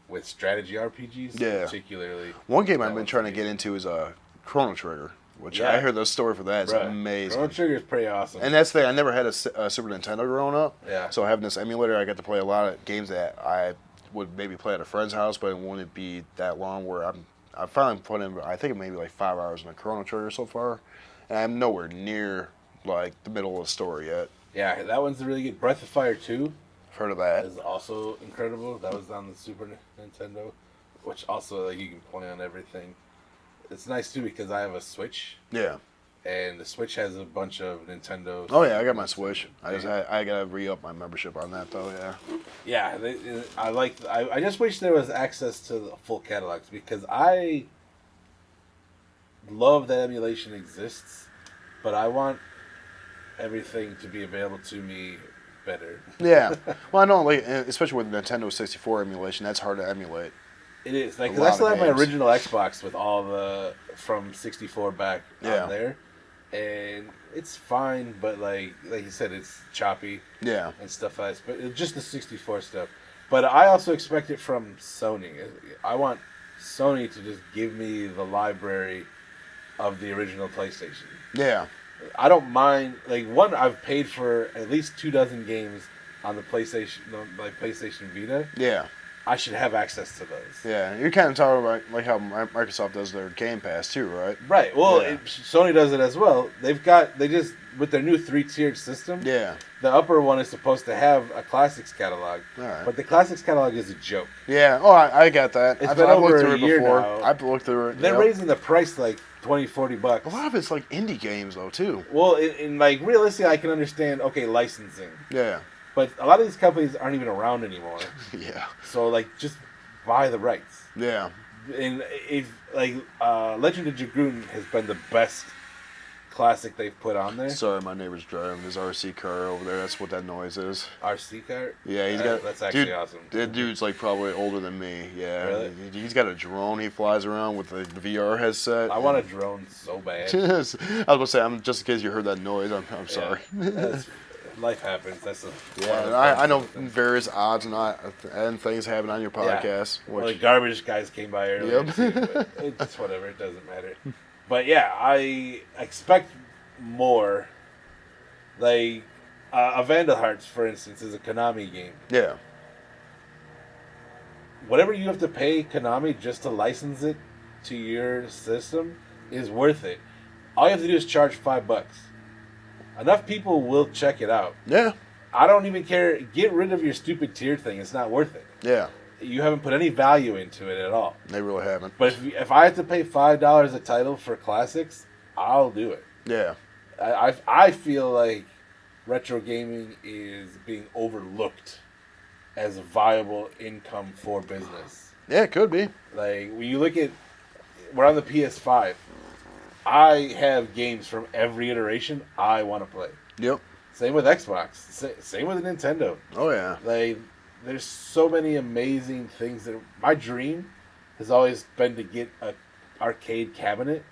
with strategy RPGs. Yeah. Particularly. One game I've been trying to get into is Chrono Trigger, which I heard the story for that is amazing. Chrono Trigger is pretty awesome. And that's the thing. I never had a Super Nintendo growing up. Yeah. So having this emulator, I got to play a lot of games that I would maybe play at a friend's house, but it wouldn't be that long. Where I finally put in, I think maybe like 5 hours in a Chrono Trigger so far, and I'm nowhere near like the middle of the story yet. Yeah, that one's really good. Breath of Fire 2. I've heard of that. Is also incredible. That was on the Super Nintendo, which also like you can play on everything. It's nice too because I have a Switch. Yeah. And the Switch has a bunch of Nintendo. Oh yeah, I got my Switch. I gotta re-up my membership on that though. Yeah. Yeah, I just wish there was access to the full catalogs because I love that emulation exists, but I want everything to be available to me better. Yeah. Well, I know, like especially with Nintendo 64 emulation, that's hard to emulate. It is like because I still have my original Xbox with all the from 64 back on there, and it's fine. But like you said, it's choppy. Yeah. And stuff like that. But it's just the 64 stuff. But I also expect it from Sony. I want Sony to just give me the library of the original PlayStation. Yeah. I don't mind. Like I've paid for at least 24 games on the PlayStation, like PlayStation Vita. Yeah. I should have access to those. Yeah, you're kind of talking about like how Microsoft does their Game Pass too, right? Right. Well, Sony does it as well. They just with their new 3-tiered system. Yeah. The upper one is supposed to have a classics catalog. All right. But the classics catalog is a joke. Yeah. Oh, I got that. I've over looked through a year before. now. I've looked through it. They're raising the price like $20-$40. A lot of it's like indie games though too. Well, in like realistically, I can understand. Okay, licensing. Yeah. But a lot of these companies aren't even around anymore. Yeah. So like just buy the rights. Yeah. And if like Legend of Dragoon has been the best classic they've put on there. Sorry, my neighbor's driving his RC car over there. That's what that noise is. RC car? Yeah, he's got. That's actually awesome. That dude's like probably older than me. Yeah. Really? He's got a drone. He flies around with the VR headset. I want a drone so bad. I was about to say, just in case you heard that noise, I'm sorry. Life happens. That's I know various odds and things happen on your podcast. Yeah. Well, the garbage guys came by earlier. Yep. Too, but it's whatever. It doesn't matter. But yeah, I expect more. Like a Vandal Hearts, for instance, is a Konami game. Yeah. Whatever you have to pay Konami just to license it to your system is worth it. All you have to do is charge $5. Enough people will check it out. Yeah. I don't even care. Get rid of your stupid tier thing. It's not worth it. Yeah. You haven't put any value into it at all. They really haven't. But if I have to pay $5 a title for classics, I'll do it. Yeah. I feel like retro gaming is being overlooked as a viable income for business. Yeah, it could be. Like when you look at, we're on the PS5. I have games from every iteration I want to play. Yep. Same with Xbox. Same with Nintendo. Oh yeah. Like there's so many amazing things that my dream has always been to get an arcade cabinet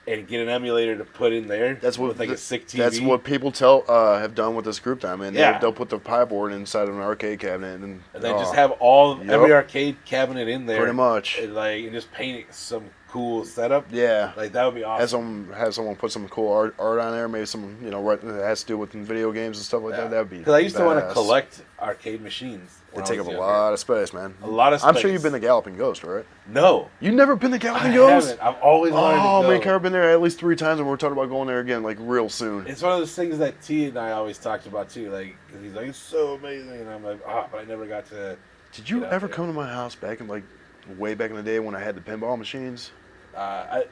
and get an emulator to put in there. That's what with like a sick TV. That's what people have done with this group time, and they'll put the pie board inside of an arcade cabinet, and then just have every arcade cabinet in there, pretty much, and just paint it some cool setup. Yeah. Like that would be awesome. Have someone put some cool art on there, maybe some right that has to do with video games and stuff like that. That would be because I used to want to badass. collect arcade machines. They take up a lot of space, man. A lot of space. I'm sure you've been to Galloping Ghost, right? No. You've never been to Galloping I Ghost? haven't. I've always wanted to go. Oh, man, I've been there at least 3 times, and we're talking about going there again, like, real soon. It's one of those things that T and I always talked about, too. Like, 'cause he's like, it's so amazing. And I'm like, but I never got to... Did you ever come to my house back in, like, way back in the day when I had the pinball machines? I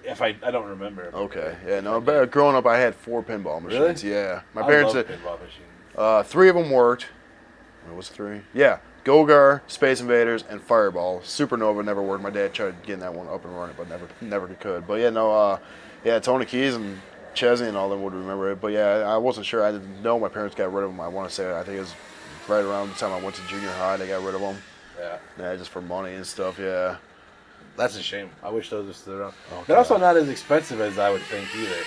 don't remember. Okay. Yeah, no, growing up, I had 4 pinball machines. Really? Yeah. My I parents love had... pinball machines. 3 of them worked. What was 3? Yeah. Go-Gar, Space Invaders, and Fireball. Supernova never worked. My dad tried getting that one up and running, but never could. But yeah, no, Tony Keys and Chesney and all them would remember it. But yeah, I wasn't sure. I didn't know my parents got rid of them. I want to say, I think it was right around the time I went to junior high, they got rid of them. Yeah, just for money and stuff, yeah. That's a shame. I wish those were still around. Okay. They're also not as expensive as I would think either.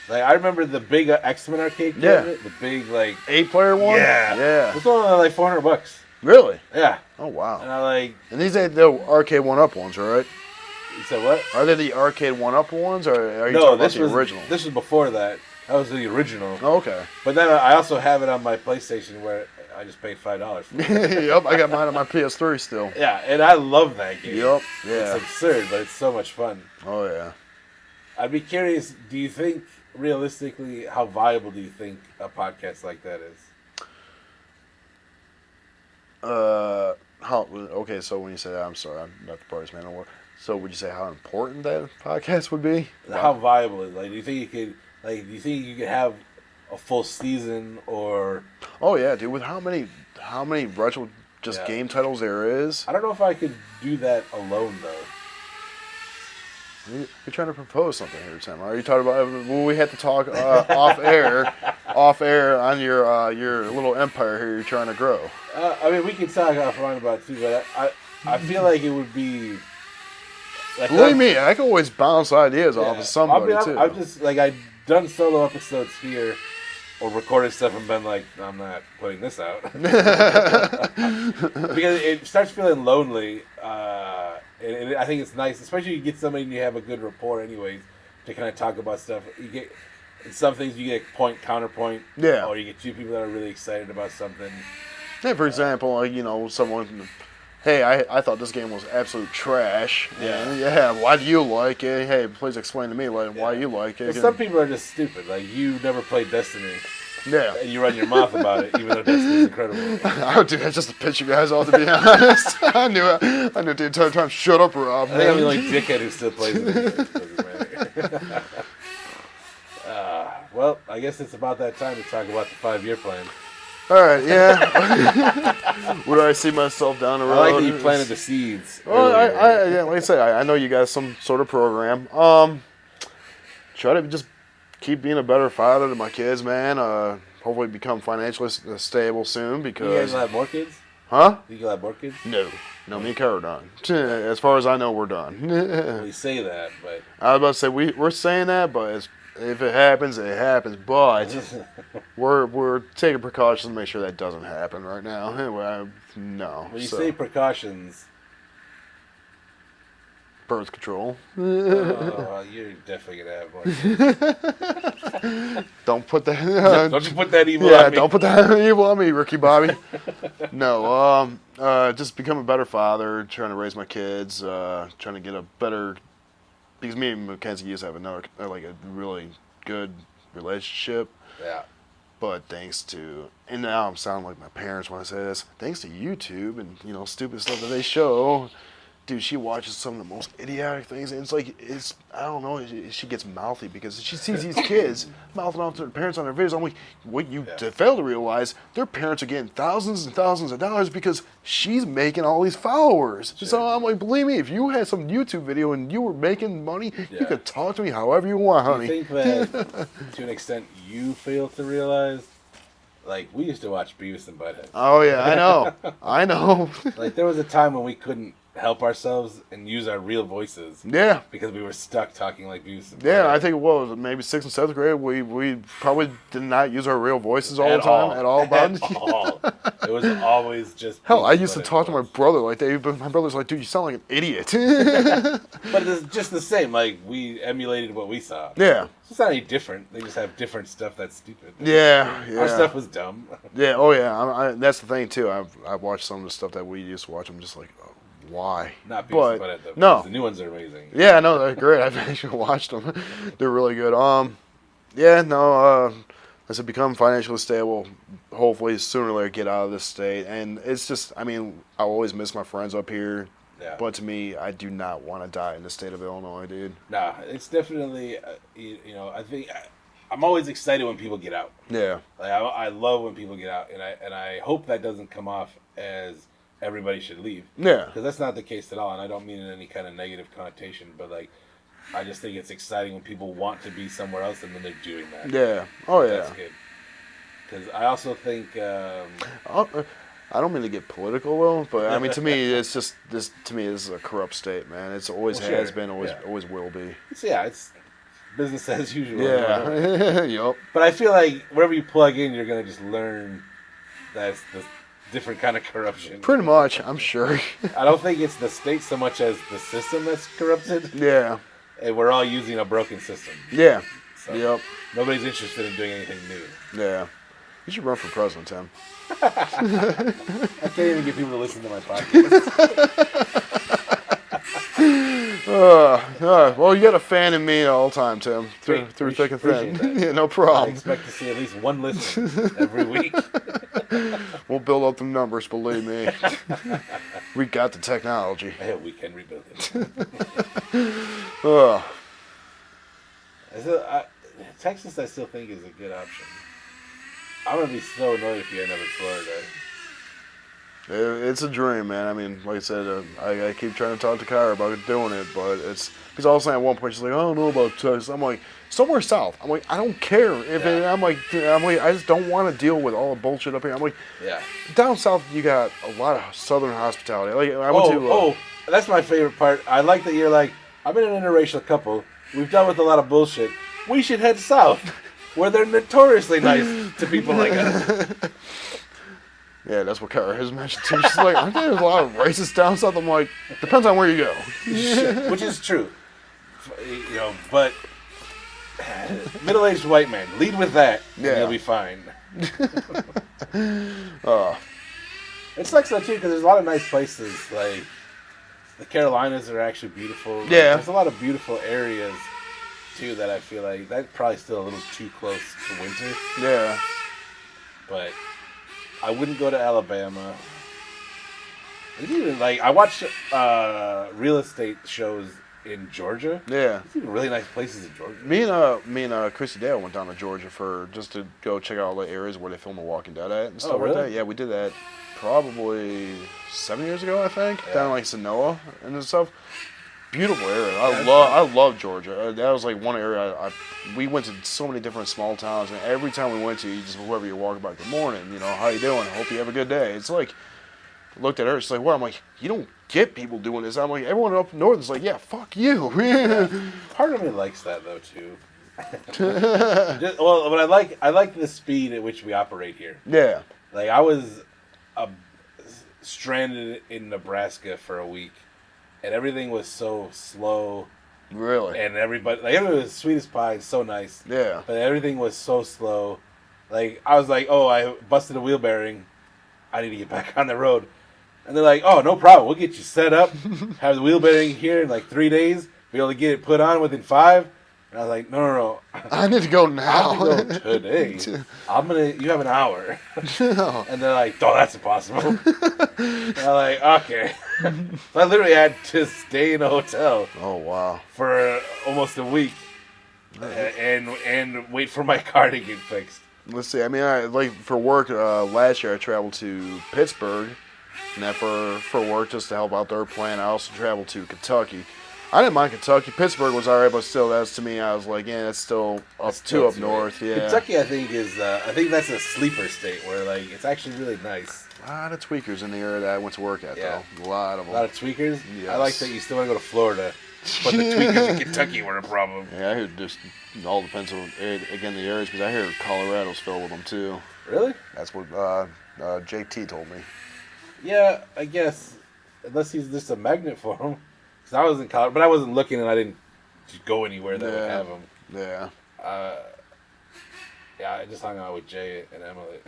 Like, I remember the big X-Men arcade cabinet. The big, like... 8-player one? Yeah. It's only like $400. Really? Yeah. Oh, wow. And I like... And these ain't the arcade 1-up ones, right? You said what? Are they the arcade 1-up ones, or are you No, talking about this the was original? This was before that. That was the original. Oh, okay. But then I also have it on my PlayStation where I just paid $5 for it. Yep, I got mine on my PS3 still. Yeah, and I love that game. Yep, yeah. It's absurd, but it's so much fun. Oh, yeah. I'd be curious, do you think, realistically, how viable do you think a podcast like that is? Okay, so when you say that, I'm sorry, I'm not the parties man anymore. So would you say how important that podcast would be? How viable is it? Like, do you think you could have a full season or? Oh yeah, dude. With how many retro game titles there is? I don't know if I could do that alone though. You're trying to propose something here, Tim. Are you talking about? Well, we had to talk off air on your little empire here you're trying to grow. I mean, we can talk offline about it too, but I feel like it would be. Like, believe me, I can always bounce ideas off of somebody too. I'm just like I've done solo episodes here, or recorded stuff and been like, I'm not putting this out because it starts feeling lonely. And I think it's nice, especially you get somebody and you have a good rapport, anyways, to kind of talk about stuff. You get some things you get point counterpoint, or you get 2 people that are really excited about something. Yeah, for example, like, someone. Hey, I thought this game was absolute trash. Yeah. Why do you like it? Hey, please explain to me why you like it. Some people are just stupid. Like, you never played Destiny. Yeah. And you run your mouth about it, even though Destiny's incredible. I would do that just to piss you guys off, to be honest. I knew the entire time. Shut up, Rob. I think I'm the only dickhead who still plays it. Well, I guess it's about that time to talk about the 5-year plan. All right, yeah. Where do I see myself down the road? I like that you planted the seeds. Well, like I said, I know you got some sort of program. Try to just keep being a better father to my kids, man. Hopefully become financially stable soon because... You guys will have more kids? Huh? You will have more kids? No, me and Kara are done. As far as I know, we're done. Well, you say that, but... I was about to say, we're saying that, but if it happens, it happens. But we're taking precautions to make sure that doesn't happen right now. No. When you say precautions... Birth control. Oh, you're definitely gonna have one. Don't put that. Don't you put that evil on me. Don't put that evil on me, Ricky Bobby. No, just become a better father, trying to raise my kids, trying to get a better. Because me and Mackenzie used to have a really good relationship. Yeah. But thanks to, and now I'm sounding like my parents when I say this. Thanks to YouTube and stupid stuff that they show. Dude, she watches some of the most idiotic things, and I don't know, she gets mouthy because she sees these kids mouthing off to their parents on their videos. I'm like, what you fail to realize, their parents are getting thousands and thousands of dollars because she's making all these followers. Sure. So I'm like, believe me, if you had some YouTube video and you were making money, you could talk to me however you want, honey. Do you think that, to an extent, you fail to realize? Like, we used to watch Beavis and Butthead. Oh, yeah, I know. Like, there was a time when we couldn't help ourselves and use our real voices. Yeah. Because we were stuck talking like we used to. Yeah, I think what was it, maybe 6th and 7th grade. We probably did not use our real voices all At the time all. at all. About At all. It was always just. Hell, I used to what it talk to my was. brother like that. But my brother's like, dude, you sound like an idiot. But it's just the same. Like, we emulated what we saw. Yeah. It's not any different. They just have different stuff that's stupid. Yeah. Our stuff was dumb. Yeah. Oh yeah. That's the thing too. I've watched some of the stuff that we used to watch. I'm just like, oh, why? Not because but the, no. The new ones are amazing. Yeah. No, they're great. I've actually watched them. They're really good. Yeah. No. As I become financially stable, hopefully sooner or later get out of this state. And it's just, I mean, I always miss my friends up here. Yeah. But to me, I do not want to die in the state of Illinois, dude. Nah, it's definitely, I think I'm always excited when people get out. Yeah. Like, I love when people get out, and I hope that doesn't come off as everybody should leave. Yeah. Because that's not the case at all, and I don't mean in any kind of negative connotation, but like, I just think it's exciting when people want to be somewhere else and then they're doing that. Yeah. Oh yeah. That's good. Because I also think. I don't mean to get political though, but I mean to me it's just this. To me, this is a corrupt state, man. It's always has been, always will be. It's business as usual. Yeah. Yup. But I feel like wherever you plug in, you're gonna just learn that's the different kind of corruption. Pretty much, I'm sure. I don't think it's the state so much as the system that's corrupted. Yeah. And we're all using a broken system. Yeah. So Yep. Nobody's interested in doing anything new. Yeah. You should run for president, Tim. I can't even get people to listen to my podcast. Well, you got a fan in me all the time, Tim. Through thick and thin. Yeah, no I problem. expect to see at least one listen every week. We'll build up the numbers, believe me. We got the technology. I hope we can rebuild Uh, it. Texas, I still think, is a good option. I'm going to be so annoyed if you end up in Florida. It's a dream, man. I mean, like I said, I keep trying to talk to Kyra about doing it, but it's because all of a sudden at one point she's like, I don't know about Texas. I'm like, somewhere south. I'm like, I don't care if I'm like, I just don't want to deal with all the bullshit up here. I'm like, down south you got a lot of southern hospitality. Like I went to. That's my favorite part. I like that you're like, I'm in an interracial couple. We've dealt with a lot of bullshit. We should head south, where they're notoriously nice to people like us. Yeah, that's what Kyra has mentioned too. She's like, aren't there a lot of racists down south? I'm like, depends on where you go. Which is true. But middle-aged white man, lead with that, and you'll be fine. It sucks though too, because there's a lot of nice places. Like the Carolinas are actually beautiful. Yeah. There's a lot of beautiful areas too that I feel like that's probably still a little too close to winter. Yeah. But I wouldn't go to Alabama. Even I watch real estate shows in Georgia. Yeah. There's even really nice places in Georgia. Me and Chrissy Dale went down to Georgia just to go check out all the areas where they film The Walking Dead at and stuff really? like that. Yeah, we did that probably 7 years ago, I think, down in Sanoa and stuff. Beautiful area. I love Georgia. That was like one area we went to so many different small towns, and every time we went to, you just whoever you're walking by, good morning, how you doing? Hope you have a good day. It's like, looked at her, she's like, what? I'm like, you don't get people doing this. I'm like, everyone up north is like, yeah, fuck you. Part of me likes that though too. But I like the speed at which we operate here. Yeah. Like I was stranded in Nebraska for a week. And everything was so slow. Really? And everybody was sweet as pie, so nice. Yeah. But everything was so slow. Like, I was like, I busted a wheel bearing. I need to get back on the road. And they're like, no problem. We'll get you set up. Have the wheel bearing here in 3 days. Be able to get it put on within 5. And I was like, no. I need to go now. I have to go today. You have an hour. And they're like, that's impossible. And I'm like, okay. So I literally had to stay in a hotel. Oh, wow. For almost a week. And wait for my car to get fixed. Let's see. I mean, for work, last year I traveled to Pittsburgh. And that for work, just to help out their plan. I also traveled to Kentucky. I didn't mind Kentucky. Pittsburgh was all right, but still, that's to me, I was like, that's still up north. Yeah. Kentucky, I think that's a sleeper state where it's actually really nice. lot of tweakers in the area that I went to work at, though. A lot of them. A lot of tweakers? Yes. I like that you still want to go to Florida. But the tweakers in Kentucky were a problem. Yeah, I hear just all depends on, again, the areas, because I hear Colorado's filled with them, too. Really? That's what JT told me. Yeah, I guess. Unless he's just a magnet for them. Because I was in college, but I wasn't looking and I didn't go anywhere that would have them. Yeah. Yeah, I just hung out with Jay and Emily.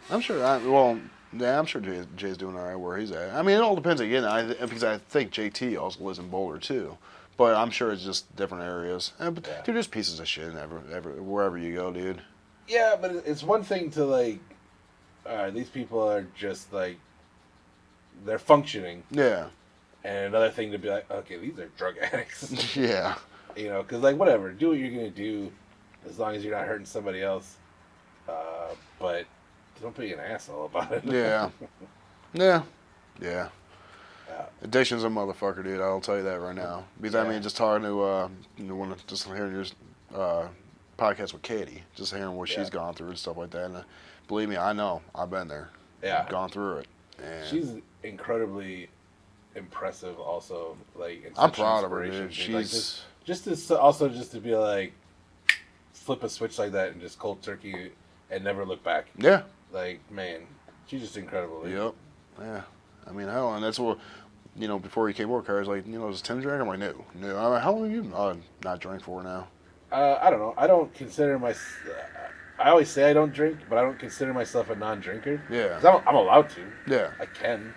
I'm sure, I'm sure Jay's doing all right where he's at. I mean, it all depends again, because I think JT also lives in Boulder, too. But I'm sure it's just different areas. But they're just pieces of shit wherever you go, dude. Yeah, but it's one thing to, like, these people are just, like, they're functioning. Yeah. And another thing to be like, okay, these are drug addicts. Yeah. You know, because, like, whatever, do what you're going to do as long as you're not hurting somebody else. But don't be an asshole about it. Yeah. Yeah. Addiction's a motherfucker, dude. I'll tell you that right now. Because, I mean, just talking to, just hearing your podcast with Katie, just hearing what she's gone through and stuff like that. And believe me, I know. I've been there. Yeah. I've gone through it. And she's incredibly impressive also. Like, I'm proud of her, dude. She's... Like, just to be like, flip a switch like that and just cold turkey and never look back. Yeah. Like, man, she's just incredible. Yep. Yeah. I mean, hell, and that's what, before he came over, I was like, does Tim drink? I'm like, no. I'm like, how long have you not drank for now? I don't know. I don't consider I always say I don't drink, but I don't consider myself a non-drinker. Yeah. 'Cause I'm allowed to. Yeah. I can.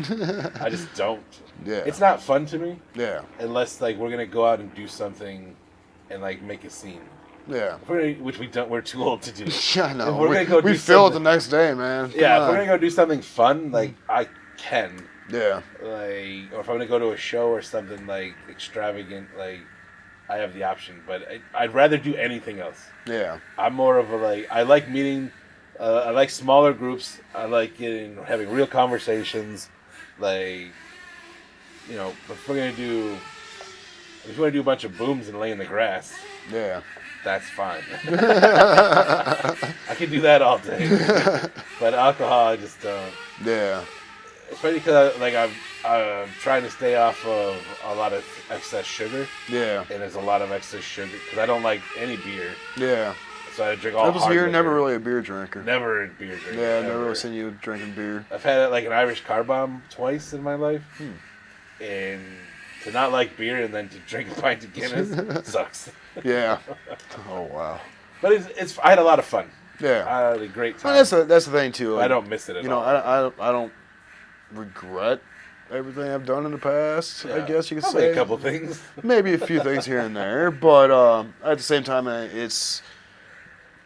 I just don't. Yeah. It's not fun to me. Yeah. Unless, like, we're going to go out and do something and, like, make a scene. Yeah. Which we don't. We're too old to do. Yeah, I know. If we're gonna go we feel it the next day, man. Yeah, if we're gonna go do something fun, like, I can. Yeah. Like, or if I'm gonna go to a show or something like extravagant, like, I have the option. But I'd rather do anything else. Yeah. I'm more of a I like meeting. I like smaller groups. I like having real conversations. Like, if we're gonna do a bunch of booms and lay in the grass. Yeah. That's fine. I can do that all day. But alcohol, I just don't. Yeah. Especially because I'm trying to stay off of a lot of excess sugar. Yeah. And there's a lot of excess sugar because I don't like any beer. Yeah. So I drink all hard You're liquor. never really a beer drinker. Never a beer drinker. Yeah, I've never really seen you drinking beer. I've had like an Irish car bomb twice in my life. And to not like beer and then to drink a pint of Guinness sucks. Yeah. Oh wow. But I had a lot of fun. Yeah. I had a great time. Well, that's the thing too. I don't miss it at all. I don't regret everything I've done in the past. Yeah. I guess you could say a couple things. Maybe a few things here and there, but at the same time, it's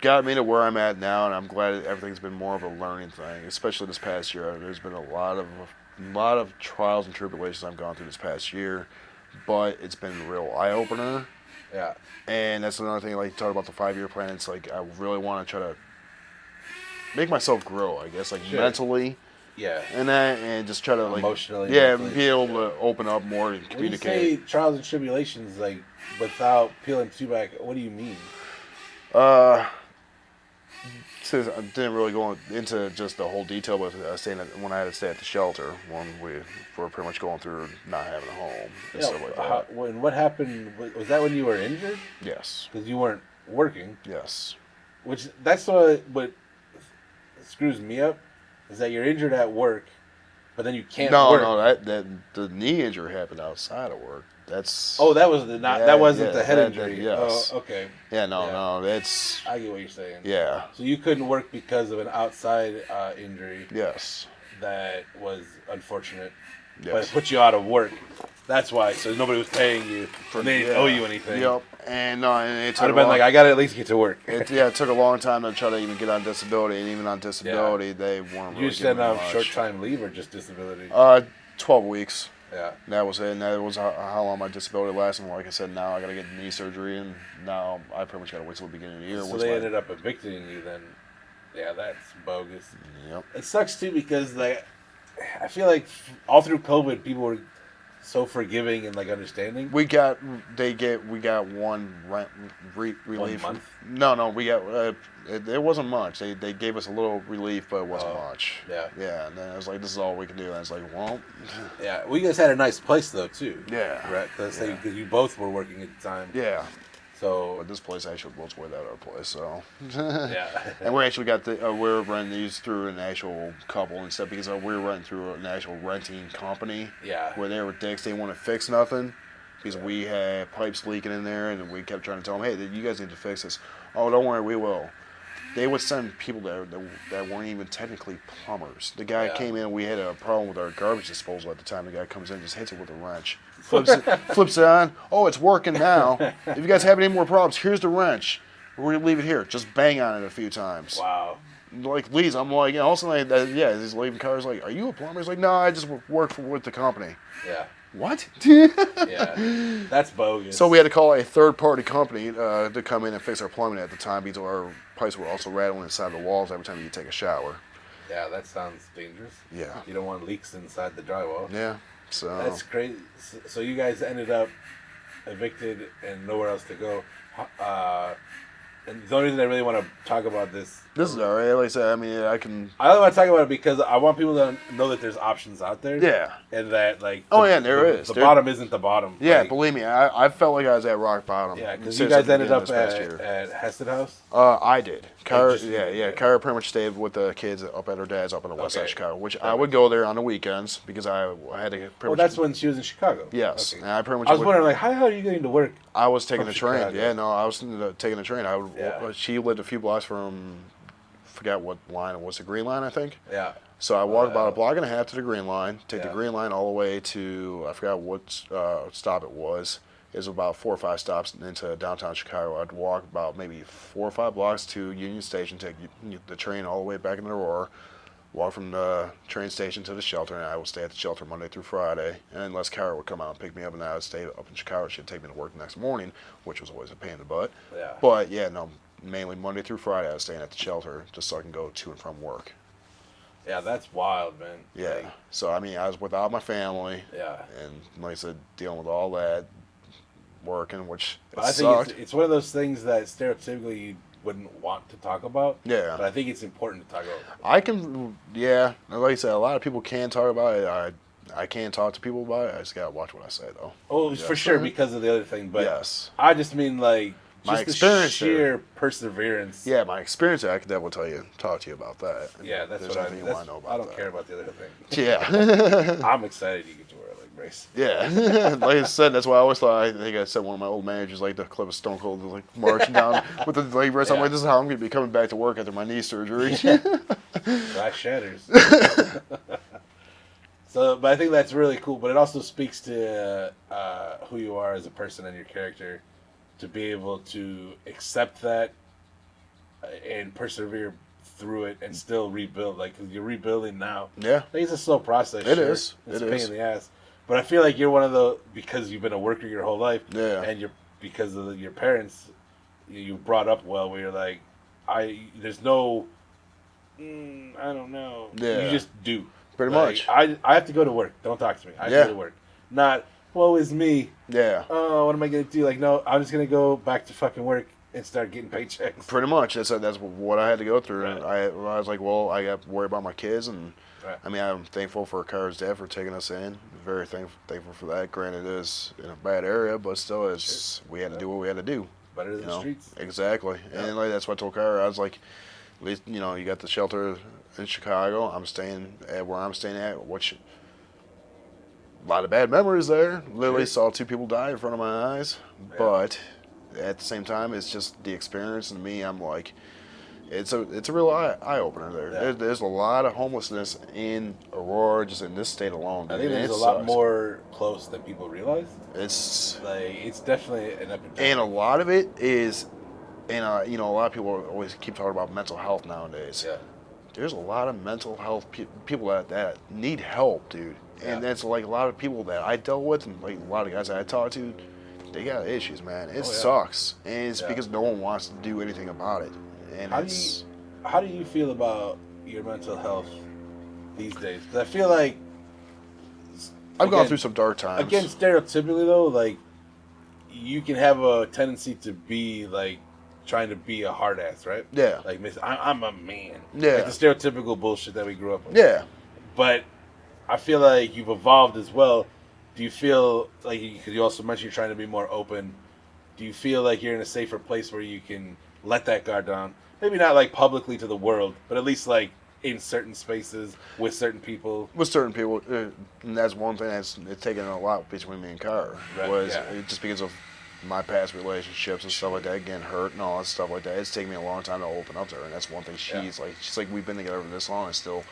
got me to where I'm at now, and I'm glad everything's been more of a learning thing. Especially this past year, there's been a lot of trials and tribulations I've gone through this past year, but it's been a real eye opener. Yeah. And that's another thing, like you talked about the 5-year plan. It's like I really want to try to make myself grow, I guess, like mentally. Yeah. And just try to emotionally. Be able to open up more and communicate. When you say trials and tribulations, like without peeling too back, what do you mean? So I didn't really go into just the whole detail, but I was saying that when I had to stay at the shelter, when we were pretty much going through not having a home and stuff like that. What happened? Was that when you were injured? Yes. Because you weren't working. Yes. That's what screws me up, is that you're injured at work, but then you can't work. No, the knee injury happened outside of work. That's that wasn't the head injury. Yes. Oh, okay. Yeah, no, that's. I get what you're saying. Yeah. So you couldn't work because of an outside injury. Yes. That was unfortunate. Yes. But it put you out of work. That's why. So nobody was paying you. And they didn't owe you anything. Yep. And it I'd have been like, I got to at least get to work. It took a long time to try to even get on disability, and even on disability, they weren't. You sent out short-time leave or just disability? 12 weeks. Yeah. That was it. And that was how long my disability lasted. And like I said, now I got to get knee surgery, and now I pretty much got to wait till the beginning of the year. So they ended up evicting you then. Yeah, that's bogus. Yep. It sucks too because I feel like all through COVID, people were so forgiving and like understanding. We got one rent relief. 1 month? No, we got it wasn't much. They gave us a little relief, but it wasn't much. Yeah. Yeah, and then I was like, this is all we can do. And I was like, well, Yeah, well, you guys had a nice place though too. Yeah. Right. Because you both were working at the time. yeah. So But this place actually was way that other place, so. yeah. And we actually got we were renting these through an actual couple and stuff because we were renting through an actual renting company. Yeah. Where they were dicks, they wouldn't fix nothing because we had pipes leaking in there, and we kept trying to tell them, hey, you guys need to fix this. Oh, don't worry, we will. They would send people that weren't even technically plumbers. The guy came in, we had a problem with our garbage disposal at the time. The guy comes in, just hits it with a wrench. Flips it on. Oh, it's working now. If you guys have any more problems, here's the wrench. We're going to leave it here. Just bang on it a few times. Wow. Like, please, I'm like, all of a sudden, he's leaving cars like, are you a plumber? He's like, no, I just work with the company. Yeah. What? Yeah. That's bogus. So we had to call a third-party company to come in and fix our plumbing at the time because our pipes were also rattling inside the walls every time you take a shower. Yeah, that sounds dangerous. Yeah. You don't want leaks inside the drywall. Yeah. So That's crazy. So you guys ended up evicted and nowhere else to go. And the only reason I really want to talk about this is all right. Like I said, I mean, I can. I only want to talk about it because I want people to know that there's options out there. Yeah. And that, like... there is. The bottom isn't the bottom. Yeah, like, believe me, I felt like I was at rock bottom. Yeah, because you guys ended up at Heston House? I did. Yeah. Kyra pretty much stayed with the kids up at her dad's up in the west side of Chicago, which I Perfect. would go there on the weekends because I had to pretty much... that's when she was in Chicago? Yes. Okay. And I pretty much... I was wondering, like, how are you getting to work? I was taking from the train. Chicago? Yeah, no, I was taking the train. Yeah. She lived a few blocks from... forgot what line it was, the Green Line, I think. Yeah. So I walked about a block and a half to the Green Line, take the Yeah. Green Line all the way to, I forgot what stop it was. It was about 4 or 5 stops into downtown Chicago. I'd walk about maybe 4 or 5 blocks to Union Station, take the train all the way back into Aurora, walk from the train station to the shelter, and I would stay at the shelter Monday through Friday. And unless Kyra would come out and pick me up, and I would stay up in Chicago, she'd take me to work the next morning, which was always a pain in the butt. Yeah. But yeah, no, mainly Monday through Friday, I was staying at the shelter just so I can go to and from work. Yeah, that's wild, man. Yeah. Like, So, I mean, I was without my family. yeah. And, like I said, dealing with all that, working, which But I sucked. think it's one of those things that stereotypically you wouldn't want to talk about. Yeah. But I think it's important to talk about. I can, yeah. Like I said, a lot of people can talk about it. I can't talk to people about it. I just got to watch what I say, though. Oh, Yes. for sure, because of the other thing. But Yes. I just mean, like, My just the experience sheer perseverance. Yeah, my experience there, I could definitely talk to you about that. Yeah, that's If what there's anything you want that's, to know about I don't that. care about the other thing. Yeah. I'm excited you get to wear a leg brace. Yeah, like I said, that's why I always thought. I think I said one of my old managers like the clip of Stone Cold like marching down with the leg brace. I'm Yeah. like, this is how I'm going to be coming back to work after my knee surgery. Glass shatters. So, but I think that's really cool. But it also speaks to who you are as a person and your character, to be able to accept that and persevere through it and still rebuild. Like, 'cause you're rebuilding now. Yeah, I think it's a slow process. It sure. is. It's It a pain is. in the ass. But I feel like you're one of the, because you've been a worker your whole life. Yeah. And you're, because of your parents, you brought up well, where you're like, there's no, I don't know. Yeah. You just do. Pretty Like, much. I have to go to work. Don't talk to me. I have Yeah. to go to work. Not, woe is me. Yeah, Oh, what am I going to do? Like, no, I'm just going to go back to fucking work and start getting paychecks. pretty much. That's what I had to go through. Right. I was like, well, I got to worry about my kids, and Right. I mean, I'm thankful for Kyra's dad for taking us in. Very thankful for that. Granted, it is in a bad area, but still, we had to do what we had to do. Better than You the know, streets. exactly. Yeah. And like that's what I told Kyra. I was like, at least you got the shelter in Chicago. I'm staying at where I'm staying at, which a lot of bad memories there. Literally Sure. saw 2 people die in front of my eyes, Yeah. but at the same time, it's just the experience. And me, I'm like, it's a real eye opener there. Yeah. There's a lot of homelessness in Aurora, just in this state alone. I dude, think and there's it a lot sucks. more close than people realize. It's Like, it's definitely an epidemic. And a lot of it is, and a lot of people always keep talking about mental health nowadays. Yeah. There's a lot of mental health people that need help, dude. And Yeah. that's like a lot of people that I dealt with, and like a lot of guys that I talk to, they got issues, man. It Oh, yeah. sucks, and it's Yeah. because no one wants to do anything about it. And How do you feel about your mental health these days? Because I feel like I've gone through some dark times. Again, stereotypically though, like you can have a tendency to be like trying to be a hard ass, right? Yeah. Like I'm a man. Yeah. Like the stereotypical bullshit that we grew up with. Yeah. But I feel like you've evolved as well. Do you feel like, because you also mentioned you're trying to be more open, do you feel like you're in a safer place where you can let that guard down? Maybe not like publicly to the world, but at least like in certain spaces with certain people. With certain people, and that's one thing that's it's taken a lot between me and Kyra. Right, Was yeah. just because of my past relationships and stuff like that, getting hurt and all that stuff like that. It's taken me a long time to open up to her, and that's one thing she's like, we've been together for this long, and still,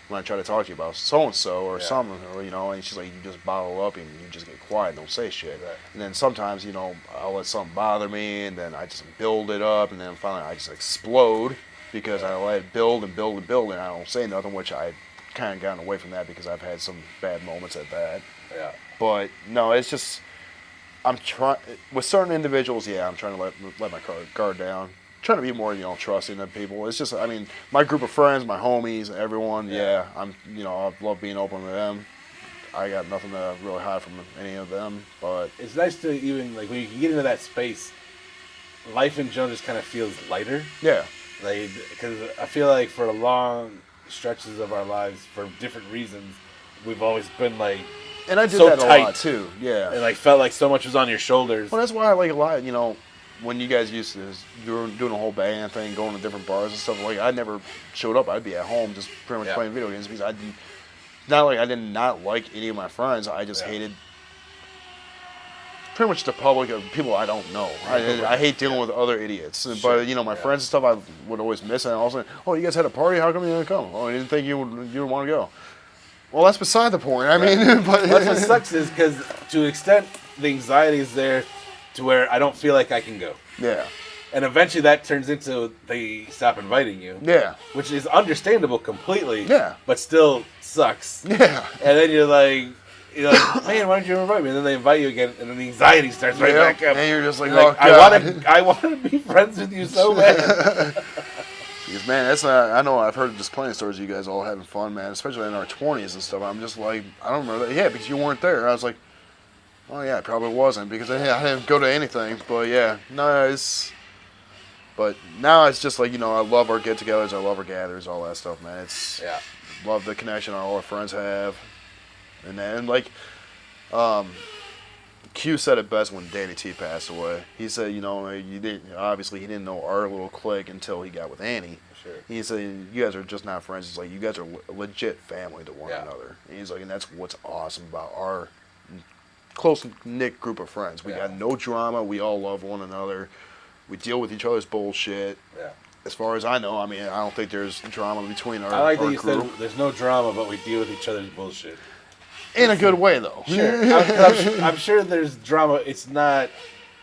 when I try to talk to you about so and so or something, or and she's like, you just bottle up and you just get quiet, and don't say shit. Right. And then sometimes, I'll let something bother me, and then I just build it up, and then finally I just explode because I let it build and build and build, and I don't say nothing, which I kind of gotten away from that because I've had some bad moments at that. Yeah. But no, it's just I'm trying with certain individuals. Yeah, I'm trying to let my guard down. Trying to be more, trusting of people. It's just, I mean, my group of friends, my homies, everyone. Yeah, I love being open with them. I got nothing to really hide from any of them. But it's nice to even like when you can get into that space, life in general just kind of feels lighter. Yeah, like because I feel like for long stretches of our lives, for different reasons, we've always been like. And I did so that tight, a lot too. Yeah, and like felt like so much was on your shoulders. Well, that's why I like a lot. When you guys used to doing a whole band thing, going to different bars and stuff, like I never showed up. I'd be at home just pretty much playing video games because not like I did not like any of my friends. I just hated pretty much the public of people I don't know. I hate dealing with other idiots. But my friends and stuff, I would always miss. And all of a sudden, oh, you guys had a party? How come you didn't come? Oh, I didn't think you would want to go. Well, that's beside the point. I mean, but that's what sucks is because to an extent the anxiety is there. To where I don't feel like I can go. Yeah. And eventually that turns into they stop inviting you. Yeah. Which is understandable completely. Yeah. But still sucks. Yeah. And then you're like, man, why don't you invite me? And then they invite you again, and then the anxiety starts right back up. And you're just like, oh, God. I want to be friends with you so bad. Because, man, that's not, I know I've heard just plenty of stories of you guys all having fun, man, especially in our 20s and stuff. I'm just like, I don't remember that. Yeah, because you weren't there. I was like, oh, yeah, it probably wasn't because I didn't go to anything. But, yeah, no, but now it's just like, I love our get-togethers. I love our gatherings, all that stuff, man. Love the connection all our friends have. And then, like, Q said it best when Danny T passed away. He said, obviously he didn't know our little clique until he got with Annie. Sure. He said, you guys are just not friends. He's like, you guys are legit family to one another. And he's like, and that's what's awesome about our close-knit group of friends. We got no drama. We all love one another. We deal with each other's bullshit. Yeah. As far as I know, I mean, I don't think there's drama between our group. I like that you said there's no drama, but we deal with each other's bullshit. In a good way, though. Sure. I'm sure there's drama. It's not...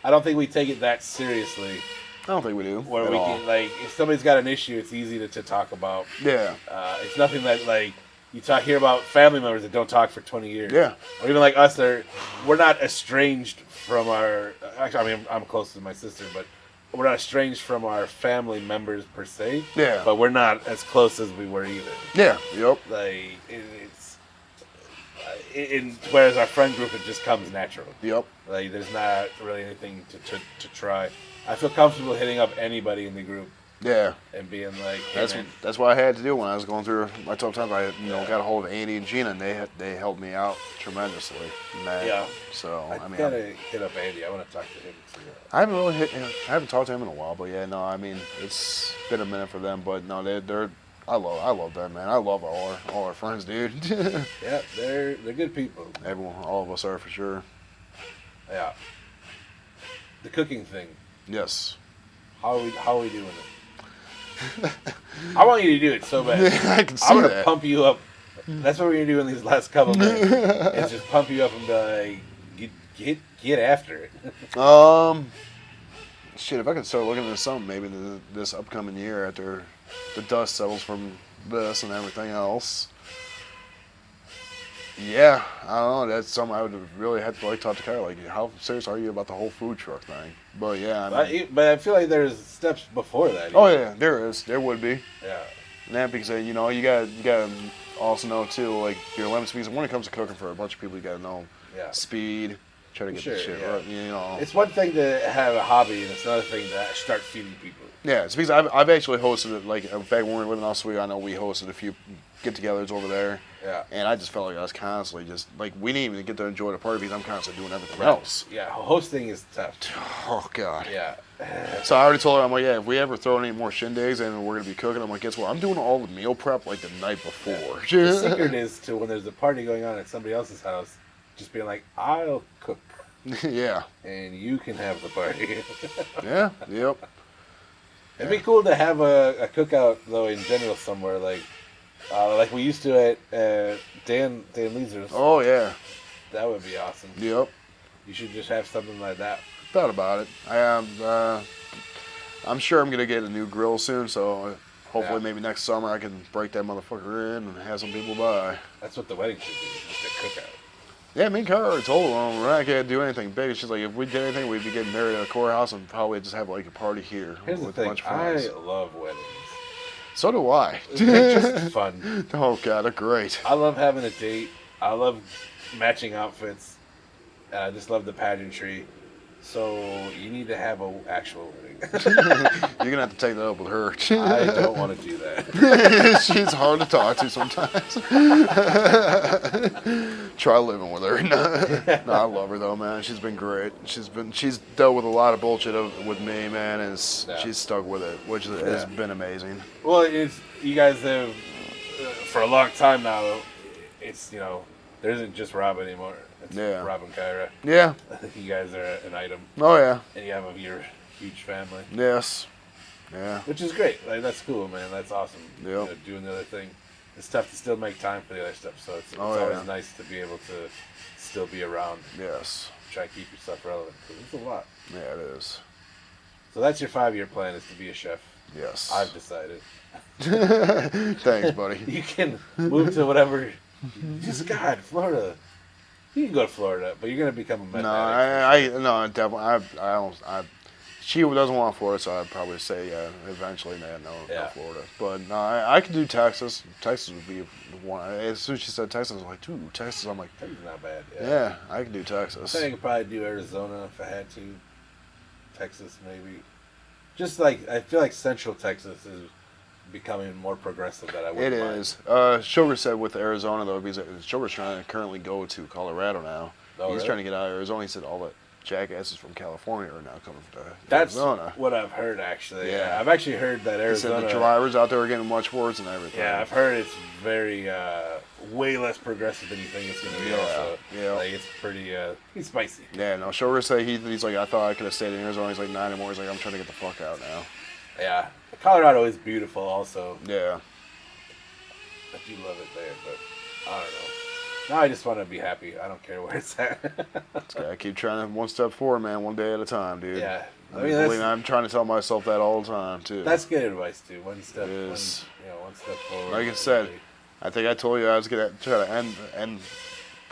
I don't think we take it that seriously. I don't think we do. Where we can, like, if somebody's got an issue, it's easy to talk about. Yeah. It's nothing that, like... You hear about family members that don't talk for 20 years. Yeah. Or even like us, we're not estranged from our... Actually, I mean, I'm close to my sister, but we're not estranged from our family members per se. Yeah. But we're not as close as we were either. Yeah. Yep. Like, whereas our friend group, it just comes natural. Yep. Like, there's not really anything to try. I feel comfortable hitting up anybody in the group. Yeah. And being like, hey, that's what I had to do when I was going through my tough times. I got a hold of Andy and Gina, and they helped me out tremendously. Yeah. So I gotta hit up Andy. I want to talk to him too. I haven't talked to him in a while, but yeah, no, I mean it's been a minute for them, but no, they're I love them, man. I love all our friends, dude. Yeah, they're good people. Everyone, all of us are for sure. Yeah. The cooking thing. Yes. How are we doing it? I want you to do it so bad. I can see I'm gonna that. pump you up. That's what we're gonna do in these last couple minutes. Is just pump you up and be like, get after it. Shit, if I could start looking into something maybe this upcoming year after the dust settles from this and everything else. Yeah, I don't know. That's something I would really have to talk to Kyle. Like, how serious are you about the whole food truck thing? But yeah, but I feel like there's steps before that. Oh yeah, there is. There would be. Yeah. Yeah, because you know you got to also know too, like your limits. Because when it comes to cooking for a bunch of people, you got to know speed. Try to get the shit right. You know, it's one thing to have a hobby, and it's another thing to start feeding people. Yeah, it's because I've actually hosted it. Like back when we were living in Oswego, I know we hosted a few get-togethers over there. Yeah. And I just felt like I was constantly just like we didn't even get to enjoy the party because I'm constantly doing everything else. Yeah, hosting is tough. Oh God. Yeah. So I already told her, I'm like, yeah, if we ever throw any more shindigs and we're gonna be cooking, I'm like, guess what? I'm doing all the meal prep like the night before. The secret is to when there's a party going on at somebody else's house, just being like, I'll cook. Yeah. And you can have the party. Yeah. Yep. It'd be cool to have a cookout though in general somewhere like we used to at Dan Leeser's. Oh yeah. That would be awesome. Yep. You should just have something like that. Thought about it. I'm sure I'm gonna get a new grill soon, so hopefully maybe next summer I can break that motherfucker in and have some people buy. That's what the wedding should be, just a cookout. Yeah, me and Kara already told her we're not gonna do anything big. It's just like if we did anything, we'd be getting married at a courthouse and probably just have like a party here. Here's with the thing, a bunch of friends. I love weddings. So do I. They're just fun. Oh God, they're great. I love having a date. I love matching outfits. And I just love the pageantry. So you need to have an actual wedding. You're gonna have to take that up with her. I don't want to do that. She's hard to talk to sometimes. Try living with her. No, I love her though, man. She's been great. She's dealt with a lot of bullshit with me, man, and she's stuck with it, which has been amazing. Well, you guys have for a long time now. It's there isn't just Rob anymore. It's Rob and Kyra. Yeah. You guys are an item. Oh yeah. And you have your huge family. Yes. Yeah. Which is great. Like that's cool, man. That's awesome. Yep. Doing the other thing. It's tough to still make time for the other stuff. So it's always nice to be able to still be around. Yes. Try to keep yourself relevant. Cause it's a lot. Yeah, it is. So that's your 5-year plan, is to be a chef. Yes. I've decided. Thanks, buddy. You can move to whatever. Just God, Florida. You can go to Florida, but you're gonna become a meth addict. No, definitely. She doesn't want Florida, so I'd probably say eventually, no Florida. But no, I could do Texas. Texas would be one. As soon as she said Texas, I was like, dude, Texas. I'm like, Texas is not bad. Yeah, I could do Texas. I think I could probably do Arizona if I had to. Texas, maybe. Just like I feel like Central Texas is becoming more progressive that I would. It mind. is. Sugar said with Arizona though, because Sugar's trying to currently go to Colorado now. Oh, He's really? trying to get out of Arizona. He said all the jackasses from California are now coming to That's Arizona. what I've heard, actually. Yeah. I've actually heard that He said Arizona. the drivers out there are getting much worse and everything. Yeah, I've heard it's very, way less progressive than you think it's going to be. Yeah, Also, yeah. like it's pretty, it's spicy. Yeah, no, Sugar said he's like, I thought I could have stayed in Arizona. He's like, not anymore. He's like, I'm trying to get the fuck out now. Yeah, Colorado is beautiful, also. Yeah. I do love it there, but I don't know. Now I just want to be happy. I don't care where it's at. I keep trying to one step forward, man, one day at a time, dude. Yeah, I mean, I'm trying to tell myself that all the time too. That's good advice too. One step, one step forward. Like I said, I think I told you I was gonna try to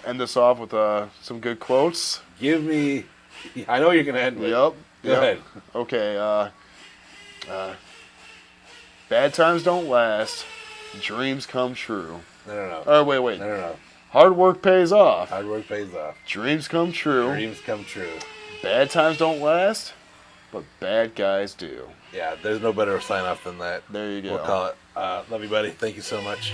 end this off with some good quotes. Give me. I know you're gonna end with. Yep. Go ahead. Okay. Bad times don't last. Dreams come true. No. Oh wait. No. Hard work pays off. Hard work pays off. Dreams come true. Dreams come true. Bad times don't last, but bad guys do. Yeah, there's no better sign off than that. There you go. We'll call it. Love you, buddy. Thank you so much.